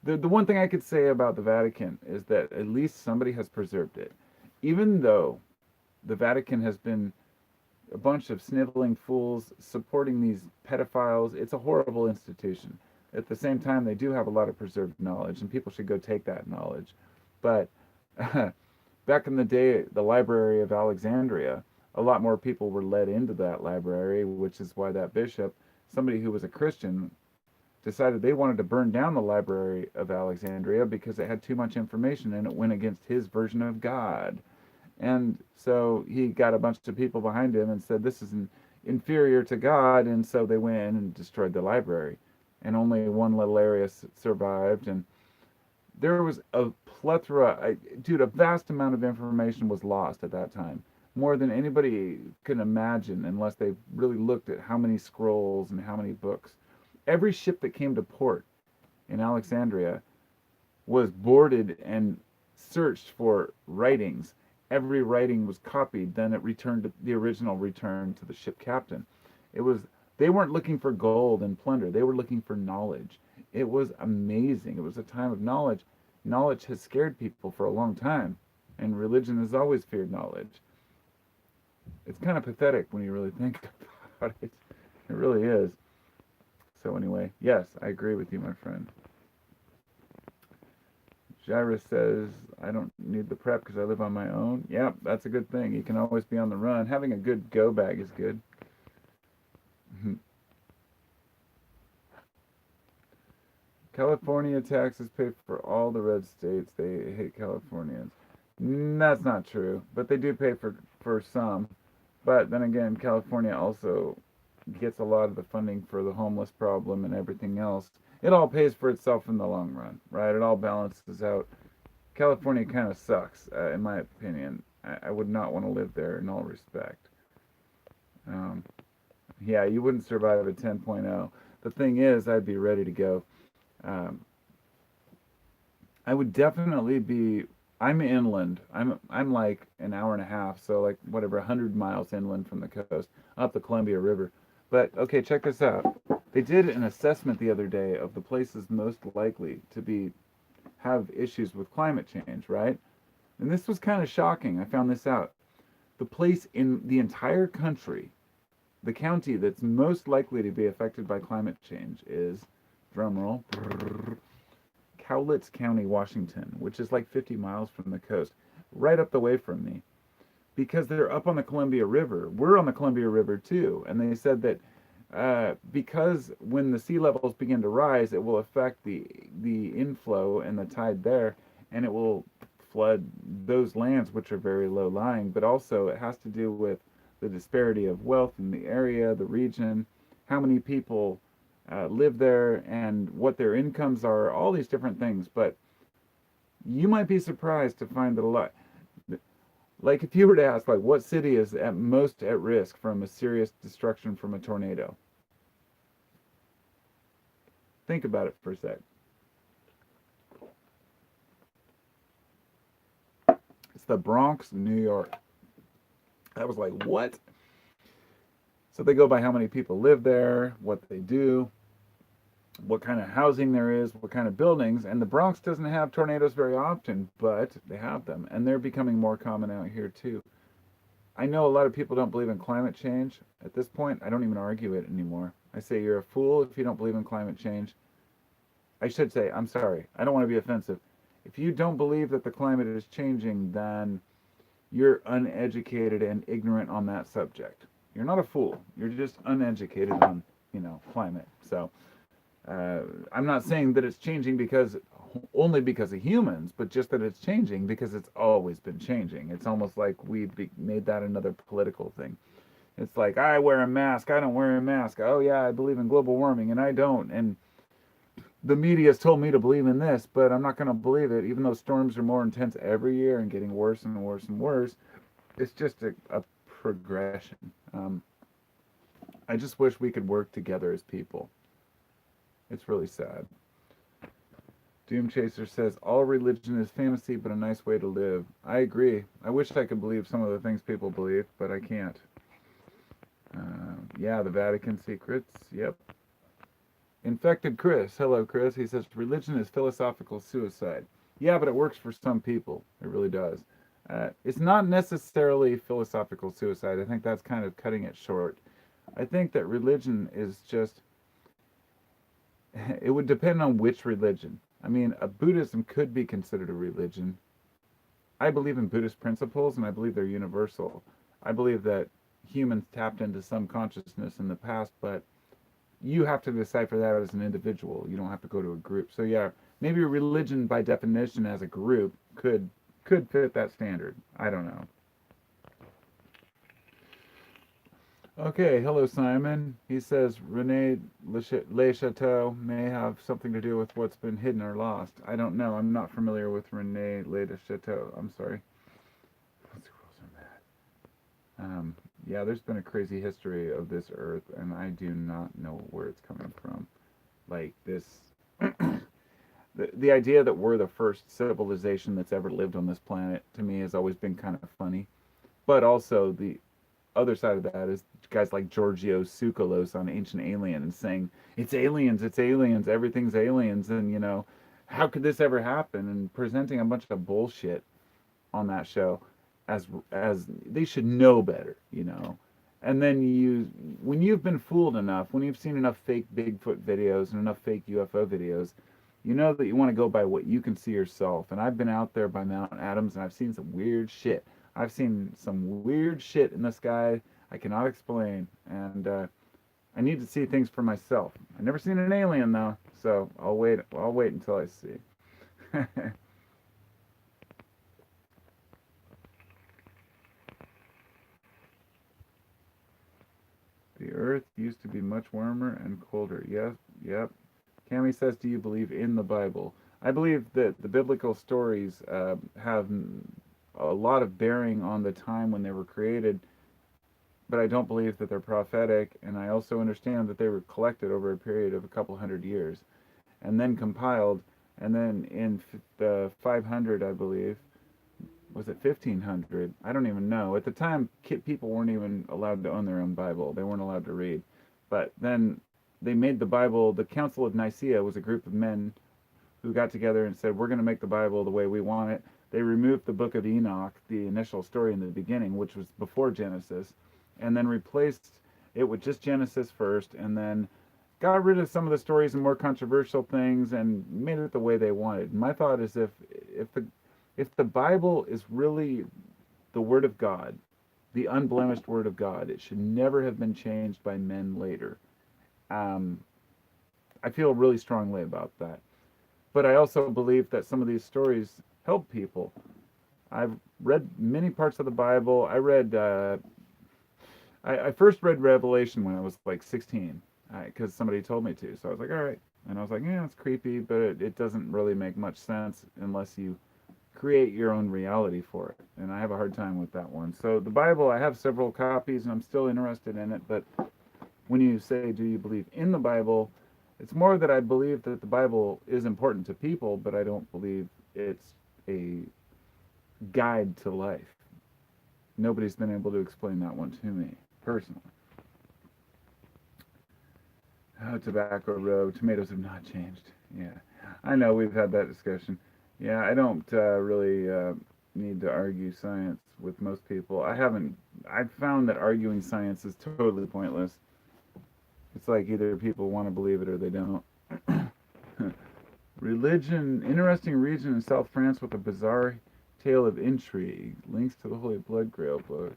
S1: the one thing I could say about the Vatican is that at least somebody has preserved it. Even though the Vatican has been a bunch of sniveling fools supporting these pedophiles, it's a horrible institution. At the same time, they do have a lot of preserved knowledge, and people should go take that knowledge. But back in the day, the Library of Alexandria, a lot more people were led into that library, which is why that bishop, somebody who was a Christian, decided they wanted to burn down the Library of Alexandria because it had too much information and it went against his version of God. And so he got a bunch of people behind him and said, this is inferior to God. And so they went in and destroyed the library. And only one little area survived. And there was a plethora, dude, a vast amount of information was lost at that time. More than anybody can imagine unless they really looked at how many scrolls and how many books. Every ship that came to port in Alexandria was boarded and searched for writings. Every writing was copied, then it returned to the original return to the ship captain. It was they weren't looking for gold and plunder, they were looking for knowledge. It was amazing. It was a time of knowledge. Knowledge has scared people for a long time, and religion has always feared knowledge. It's kind of pathetic when you really think about it. It really is. So anyway, yes, I agree with you, my friend. Jairus says, I don't need the prep because I live on my own. Yep, that's a good thing. You can always be on the run. Having a good go bag is good. California taxes pay for all the red states. They hate Californians. That's not true, but they do pay for some. But then again, California also gets a lot of the funding for the homeless problem and everything else. It all pays for itself in the long run, right? It all balances out. California kind of sucks, in my opinion. I would not want to live there in all respect. Yeah, you wouldn't survive at 10.0. The thing is, I'd be ready to go. I would definitely be. I'm inland. I'm like an hour and a half, so like whatever, 100 miles inland from the coast, up the Columbia River. But okay, check this out. They did an assessment the other day of the places most likely to be have issues with climate change, right? And this was kind of shocking. I found this out. The place in the entire country, the county that's most likely to be affected by climate change is, drumroll, Cowlitz County, Washington, which is like 50 miles from the coast, right up the way from me. Because they're up on the Columbia River. We're on the Columbia River too. And they said that because when the sea levels begin to rise, it will affect the inflow and the tide there, and it will flood those lands which are very low lying. But also it has to do with the disparity of wealth in the area, the region, how many people live there, and what their incomes are, all these different things. But you might be surprised to find that a Like if you were to ask, like, what city is at most at risk from a serious destruction from a tornado? Think about it for a sec. It's the Bronx, New York. I was like, what? So they go by how many people live there, what they do, what kind of housing there is, what kind of buildings. And the Bronx doesn't have tornadoes very often, but they have them. And they're becoming more common out here too. I know a lot of people don't believe in climate change. At this point, I don't even argue it anymore. I say you're a fool if you don't believe in climate change. I should say, I'm sorry. I don't want to be offensive. If you don't believe that the climate is changing, then you're uneducated and ignorant on that subject. You're not a fool. You're just uneducated on, climate. So I'm not saying that it's changing because only because of humans, but just that it's changing because it's always been changing. It's almost like we made that another political thing. It's like, I wear a mask, I don't wear a mask. Oh yeah, I believe in global warming and I don't. And the media has told me to believe in this, but I'm not going to believe it, even though storms are more intense every year and getting worse and worse and worse. It's just a progression. I just wish we could work together as people. It's really sad. Doom Chaser says, all religion is fantasy, but a nice way to live. I agree. I wish I could believe some of the things people believe, but I can't. Yeah, the Vatican secrets. Yep. Infected Chris. Hello, Chris. He says, religion is philosophical suicide. Yeah, but it works for some people. It really does. It's not necessarily philosophical suicide. I think that's kind of cutting it short. I think that religion is just, it would depend on which religion. I mean, Buddhism could be considered a religion. I believe in Buddhist principles, and I believe they're universal. I believe that humans tapped into some consciousness in the past, but you have to decipher that as an individual. You don't have to go to a group. So yeah, maybe religion by definition as a group could fit that standard. I don't know. Okay, hello Simon. He says Rene Le Chateau may have something to do with what's been hidden or lost. I don't know. I'm not familiar with Rene Le Chateau. I'm sorry. Those girls are mad. Yeah, there's been a crazy history of this earth, and I do not know where it's coming from. Like this, the idea that we're the first civilization that's ever lived on this planet to me has always been kind of funny. But also the other side of that is guys like Giorgio Tsoukalos on Ancient Aliens saying it's aliens, everything's aliens, and how could this ever happen? And presenting a bunch of bullshit on that show as they should know better. And then when you've been fooled enough, when you've seen enough fake Bigfoot videos and enough fake UFO videos, you know that you want to go by what you can see yourself. And I've been out there by Mount Adams and I've seen some weird shit. I've seen some weird shit in the sky I cannot explain, and I need to see things for myself. I've never seen an alien though, so I'll wait until I see. The Earth used to be much warmer and colder. Yes, yep. Cami says, do you believe in the Bible? I believe that the biblical stories have a lot of bearing on the time when they were created, but I don't believe that they're prophetic, and I also understand that they were collected over a period of a couple hundred years, and then compiled, and then in the 500, I believe, was it 1500? I don't even know. At the time, people weren't even allowed to own their own Bible. They weren't allowed to read. But then they made the Bible, the Council of Nicaea was a group of men who got together and said, we're going to make the Bible the way we want it. They removed the book of Enoch, the initial story in the beginning, which was before Genesis, and then replaced it with just Genesis first, and then got rid of some of the stories and more controversial things and made it the way they wanted. My thought is if the Bible is really the Word of God, the unblemished Word of God, it should never have been changed by men later. I feel really strongly about that. But I also believe that some of these stories help people. I've read many parts of the Bible. I first read Revelation when I was like 16, because somebody told me to. So I was like, all right. And I was like, yeah, it's creepy, but it doesn't really make much sense unless you create your own reality for it. And I have a hard time with that one. So the Bible, I have several copies and I'm still interested in it. But when you say, do you believe in the Bible? It's more that I believe that the Bible is important to people, but I don't believe it's a guide to life. Nobody's been able to explain that one to me personally. Tobacco Road, tomatoes have not changed. Yeah, I know we've had that discussion. Yeah, I don't really need to argue science with most people. I haven't. I've found that arguing science is totally pointless. It's like either people want to believe it or they don't. Religion, interesting region in South France with a bizarre tale of intrigue. Links to the Holy Blood Grail book.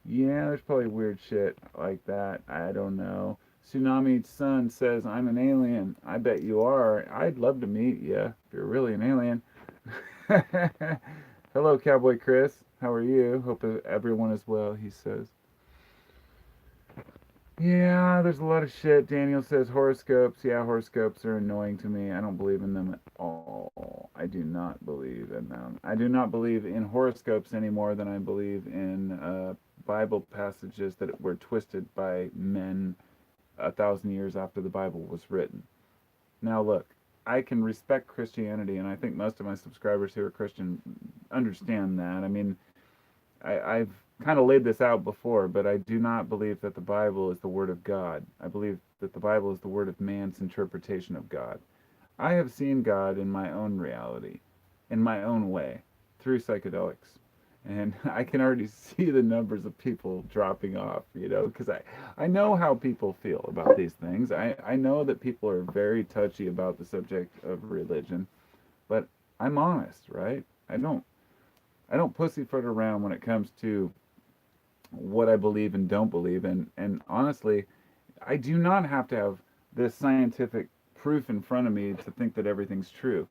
S1: Yeah, there's probably weird shit like that. I don't know. Tsunami Sun says, I'm an alien. I bet you are. I'd love to meet you if you're really an alien. Hello, Cowboy Chris. How are you? Hope everyone is well, he says. Yeah, there's a lot of shit. Daniel says horoscopes. Yeah, horoscopes are annoying to me. I don't believe in them at all. I do not believe in them. I do not believe in horoscopes any more than I believe in Bible passages that were twisted by men 1,000 years after the Bible was written. Now, look, I can respect Christianity, and I think most of my subscribers who are Christian understand that. I mean, I've kind of laid this out before, but I do not believe that the Bible is the Word of God. I believe that the Bible is the word of man's interpretation of God. I have seen God in my own reality, in my own way, through psychedelics. And I can already see the numbers of people dropping off, because I know how people feel about these things. I know that people are very touchy about the subject of religion, but I'm honest, right? I don't pussyfoot around when it comes to what I believe and don't believe. And honestly, I do not have to have this scientific proof in front of me to think that everything's true.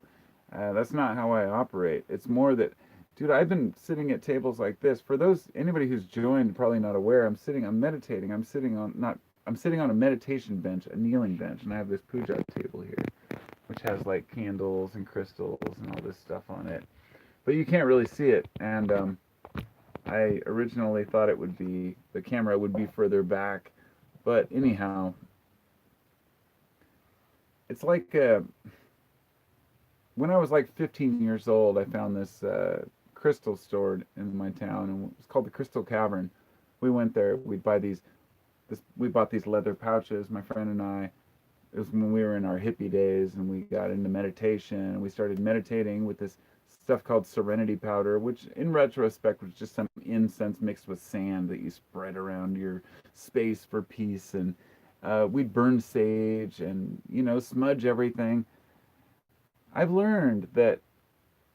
S1: That's not how I operate. It's more that, dude, I've been sitting at tables like this. For anybody who's joined, probably not aware, I'm meditating. I'm sitting on a meditation bench, a kneeling bench, and I have this puja table here, which has like candles and crystals and all this stuff on it. But you can't really see it. And I originally thought the camera would be further back. But anyhow, it's like when I was like 15 years old, I found this crystal stored in my town, and it was called the Crystal Cavern. We went there. We bought these leather pouches, my friend and I. It was when we were in our hippie days, and we got into meditation, and we started meditating with this stuff called serenity powder, which in retrospect was just some incense mixed with sand that you spread around your space for peace. And we'd burn sage and, smudge everything. I've learned that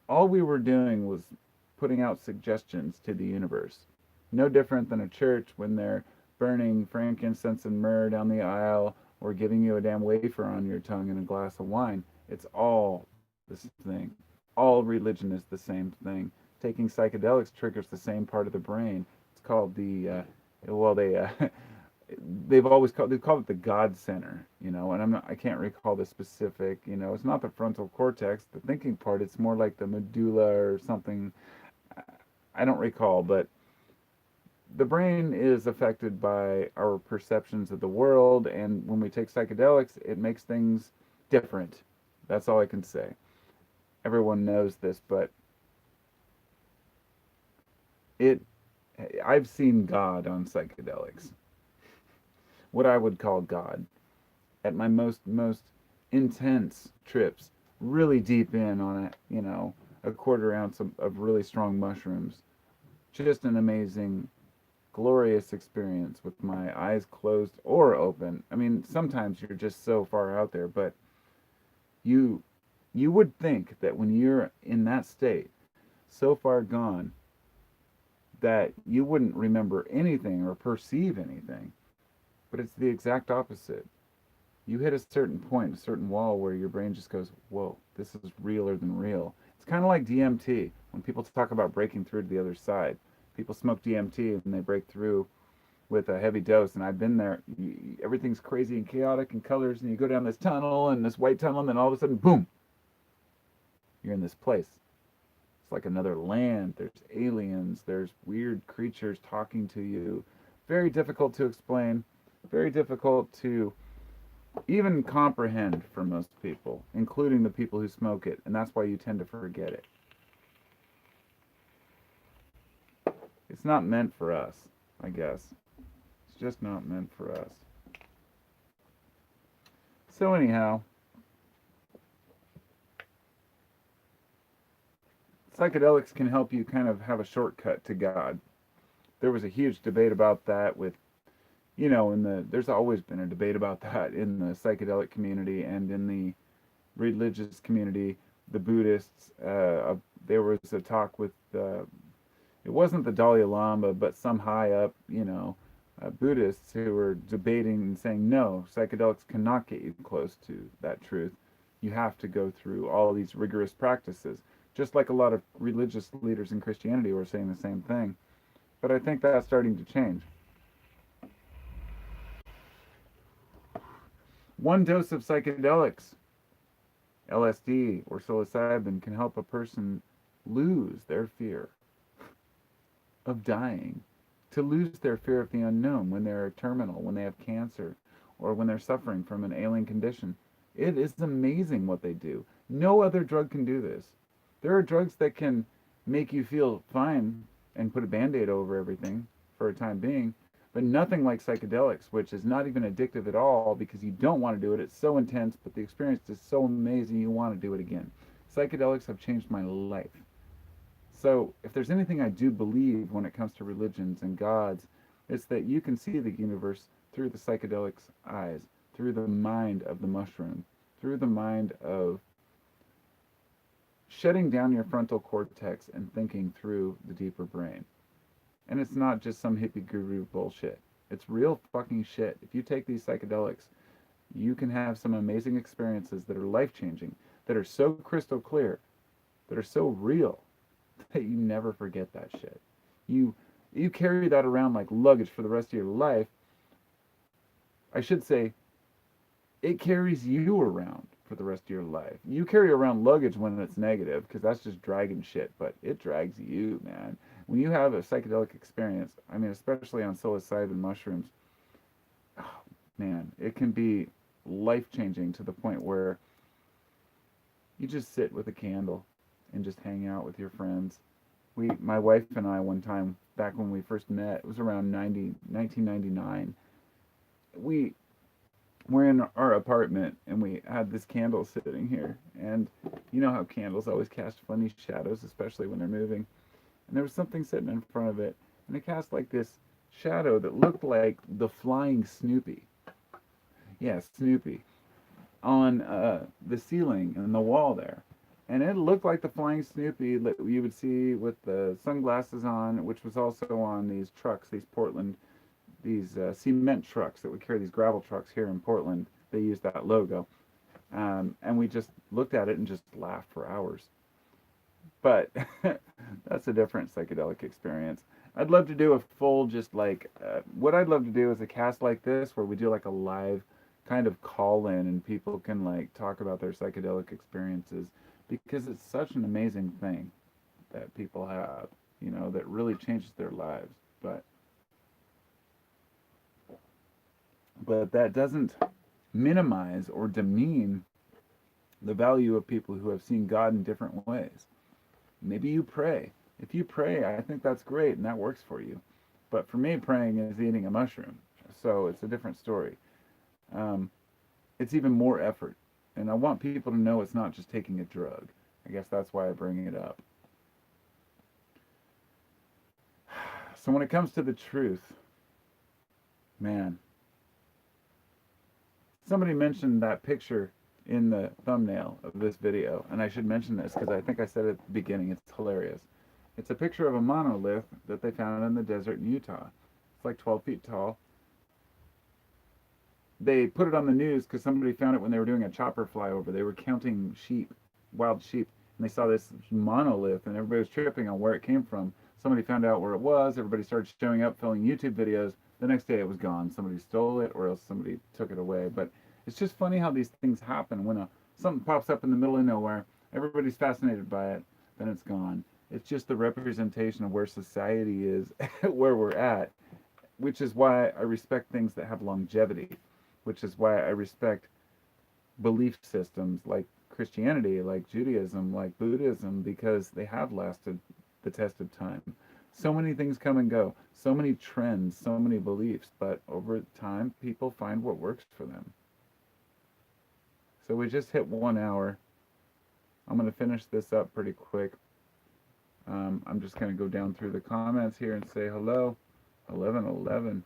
S1: all we were doing was putting out suggestions to the universe. No different than a church when they're burning frankincense and myrrh down the aisle or giving you a damn wafer on your tongue and a glass of wine. It's all the same thing. All religion is the same thing. Taking psychedelics triggers the same part of the brain. It's called they've called it the God Center, and I can't recall the specific, it's not the frontal cortex, the thinking part, it's more like the medulla or something. I don't recall, but the brain is affected by our perceptions of the world, and when we take psychedelics, it makes things different. That's all I can say. Everyone knows this, but I've seen God on psychedelics. What I would call God at my most intense trips, really deep in on it, a quarter ounce of really strong mushrooms. Just an amazing, glorious experience with my eyes closed or open. I mean, sometimes you're just so far out there, but you would think that when you're in that state, so far gone, that you wouldn't remember anything or perceive anything. But it's the exact opposite. You hit a certain point, a certain wall where your brain just goes, whoa, this is realer than real. It's kind of like DMT. When people talk about breaking through to the other side, people smoke DMT and they break through with a heavy dose. And I've been there. Everything's crazy and chaotic and colors. And you go down this tunnel and this white tunnel, and then all of a sudden, boom, you're in this place. It's like another land. There's aliens. There's weird creatures talking to you. Very difficult to explain. Very difficult to even comprehend for most people, including the people who smoke it. And that's why you tend to forget it. It's not meant for us, I guess. It's just not meant for us. So, anyhow, psychedelics can help you kind of have a shortcut to God. There was a huge debate about that with, there's always been a debate about that in the psychedelic community and in the religious community. The Buddhists, there was a talk with, it wasn't the Dalai Lama, but some high up, Buddhists who were debating and saying, no, psychedelics cannot get you close to that truth. You have to go through all these rigorous practices. Just like a lot of religious leaders in Christianity were saying the same thing. But I think that's starting to change. One dose of psychedelics, LSD or psilocybin, can help a person lose their fear of dying, to lose their fear of the unknown when they're terminal, when they have cancer, or when they're suffering from an alien condition. It is amazing what they do. No other drug can do this. There are drugs that can make you feel fine and put a band-aid over everything for a time being, but nothing like psychedelics, which is not even addictive at all because you don't want to do it. It's so intense, but the experience is so amazing you want to do it again. Psychedelics have changed my life. So if there's anything I do believe when it comes to religions and gods, it's that you can see the universe through the psychedelic's eyes, through the mind of the mushroom, through the mind of shutting down your frontal cortex and thinking through the deeper brain. And it's not just some hippie guru bullshit. It's real fucking shit. If you take these psychedelics, you can have some amazing experiences that are life-changing, that are so crystal clear, that are so real, that you never forget that shit. You carry that around like luggage for the rest of your life. I should say, it carries you around for the rest of your life. You carry around luggage when it's negative, because that's just dragging shit, but it drags you, man. When you have a psychedelic experience, I mean, especially on psilocybin mushrooms, oh, man, it can be life-changing to the point where you just sit with a candle and just hang out with your friends. My wife and I, one time, back when we first met, it was around 1999, we were in our apartment and we had this candle sitting here. And you know how candles always cast funny shadows, especially when they're moving. And there was something sitting in front of it, and it cast like this shadow that looked like the flying Snoopy. Yeah, Snoopy. On the ceiling and the wall there. And it looked like the flying Snoopy that you would see with the sunglasses on, which was also on these trucks, these cement trucks that would carry these gravel trucks here in Portland. They used that logo. And we just looked at it and just laughed for hours. But that's a different psychedelic experience. I'd love to do a full, just like, what I'd love to do is a cast like this where we do like a live kind of call in and people can like talk about their psychedelic experiences, because it's such an amazing thing that people have, that really changes their lives. But that doesn't minimize or demean the value of people who have seen God in different ways. Maybe you pray. If you pray, I think that's great and that works for you. But for me, praying is eating a mushroom. So it's a different story. It's even more effort. And I want people to know it's not just taking a drug. I guess that's why I bring it up. So when it comes to the truth, man, somebody mentioned that picture in the thumbnail of this video, and I should mention this because I think I said it at the beginning. It's hilarious. It's a picture of a monolith that they found in the desert in Utah. It's like 12 feet tall. They put it on the news because somebody found it when they were doing a chopper flyover. They were counting sheep, wild sheep, and they saw this monolith, and everybody was tripping on where it came from. Somebody found out where it was. Everybody started showing up, filming YouTube videos. The next day it was gone. Somebody stole it, or else somebody took it away. But it's just funny how these things happen. When something pops up in the middle of nowhere, everybody's fascinated by it, then it's gone. It's just the representation of where society is, where we're at, which is why I respect things that have longevity, which is why I respect belief systems like Christianity, like Judaism, like Buddhism, because they have lasted the test of time. So many things come and go, so many trends, so many beliefs, but over time, people find what works for them. So we just hit 1 hour. I'm going to finish this up pretty quick. I'm just going to go down through the comments here and say hello. 11:11.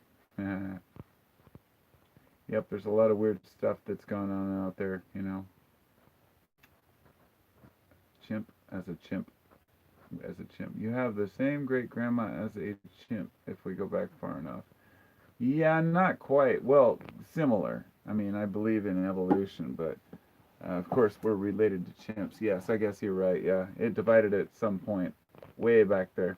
S1: Yep, there's a lot of weird stuff that's gone on out there, you know. Chimp as a chimp. As a chimp. You have the same great grandma as a chimp if we go back far enough. Yeah, not quite. Well, similar. I mean, I believe in evolution, but of course we're related to chimps. Yes, I guess you're right. Yeah, it divided at some point, way back there.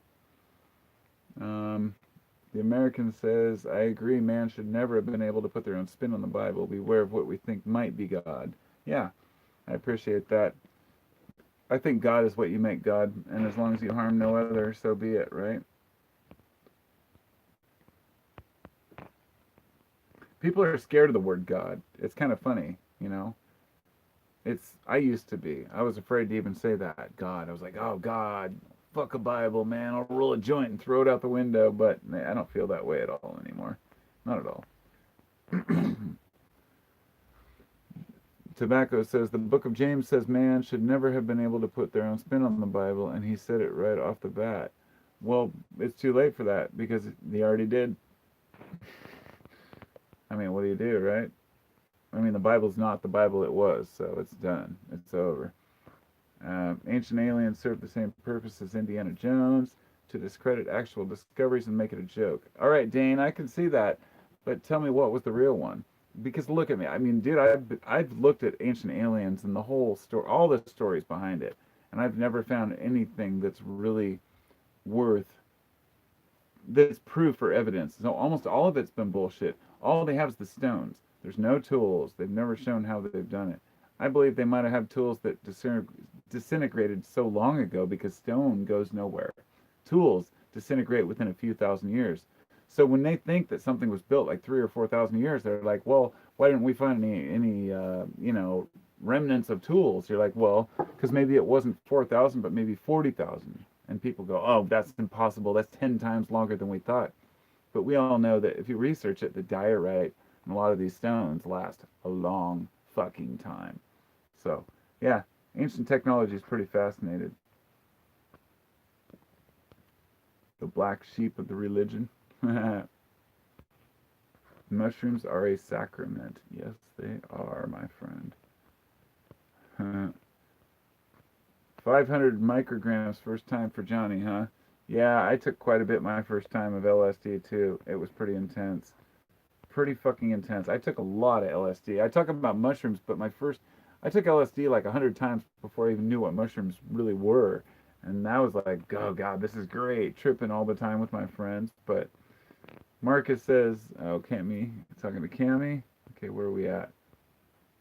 S1: The American says, I agree, man should never have been able to put their own spin on the Bible. Beware of what we think might be God. Yeah, I appreciate that. I think God is what you make God, and as long as you harm no other, so be it, right? People are scared of the word God. It's kind of funny, you know? I used to be. I was afraid to even say that, God. I was like, oh, God, fuck a Bible, man. I'll roll a joint and throw it out the window, but I don't feel that way at all anymore. Not at all. Tobacco says the book of James says man should never have been able to put their own spin on the Bible, and he said it right off the bat. Well, it's too late for that because he already did. I mean, what do you do, right? I mean, the Bible's not the Bible it was, so it's done. It's over. Ancient aliens serve the same purpose as Indiana Jones, to discredit actual discoveries and make it a joke. All right, Dane, I can see that, but tell me what was the real one? Because look at me. I mean, dude, I've looked at Ancient Aliens and the whole story, all the stories behind it, and I've never found anything that's really worth that's proof or evidence. So almost all of it's been bullshit. All they have is the stones. There's no tools. They've never shown how they've done it. I believe they might have had tools that disintegrated so long ago because stone goes nowhere. Tools disintegrate within a few thousand years. So when they think that something was built like 3 or 4 thousand years, they're like, well, why didn't we find any remnants of tools? You're like, well, because maybe it wasn't 4,000, but maybe 40,000. And people go, oh, that's impossible. That's 10 times longer than we thought. But we all know that if you research it, the diorite and a lot of these stones last a long fucking time. So, yeah, ancient technology is pretty fascinated. The black sheep of the religion. Mushrooms are a sacrament. Yes, they are, my friend. 500 micrograms first time for Johnny, huh? Yeah, I took quite a bit my first time of LSD too. It was pretty intense. Pretty fucking intense. I took a lot of LSD. I talk about mushrooms, but I took LSD like 100 times before I even knew what mushrooms really were. And that was like, oh God, this is great. Tripping all the time with my friends. But Marcus says, oh, Cammy, talking to Cammy. Okay, where are we at?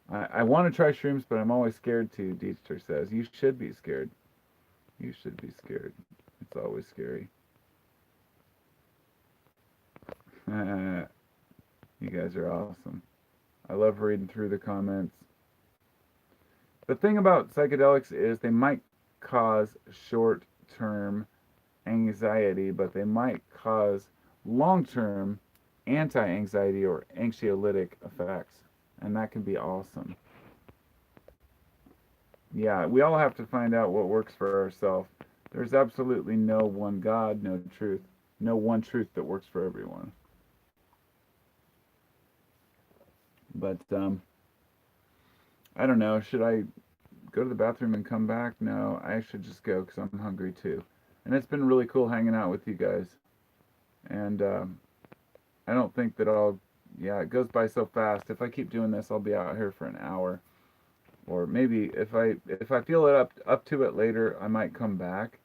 S1: I want to try shrooms, but I'm always scared to, Deetster says. You should be scared. You should be scared. It's always scary. You guys are awesome. I love reading through the comments. The thing about psychedelics is they might cause short-term anxiety, but they might cause long-term anti-anxiety or anxiolytic effects, and that can be awesome. Yeah, we all have to find out what works for ourselves. There's absolutely no one God, no truth, no one truth that works for everyone. But I don't know. Should I go to the bathroom and come back? No, I should just go because I'm hungry too. And it's been really cool hanging out with you guys. And I don't think that yeah, it goes by so fast. If I keep doing this, I'll be out here for an hour. Or maybe if I feel it up to it later, I might come back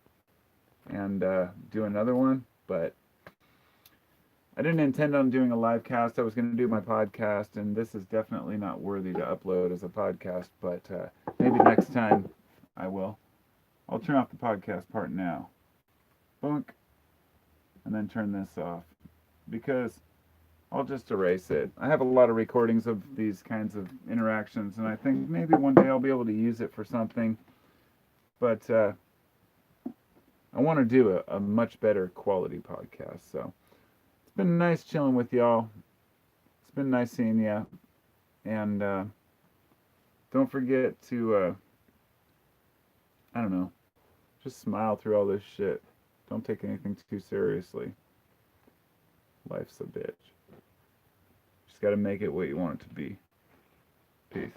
S1: and do another one. But I didn't intend on doing a live cast. I was going to do my podcast, and this is definitely not worthy to upload as a podcast. But maybe next time I will. I'll turn off the podcast part now. Bunk. And then turn this off. Because I'll just erase it. I have a lot of recordings of these kinds of interactions, and I think maybe one day I'll be able to use it for something. But I want to do a much better quality podcast. So it's been nice chilling with y'all. It's been nice seeing you. And don't forget to, I don't know, just smile through all this shit. Don't take anything too seriously. Life's a bitch. Just gotta make it what you want it to be. Peace.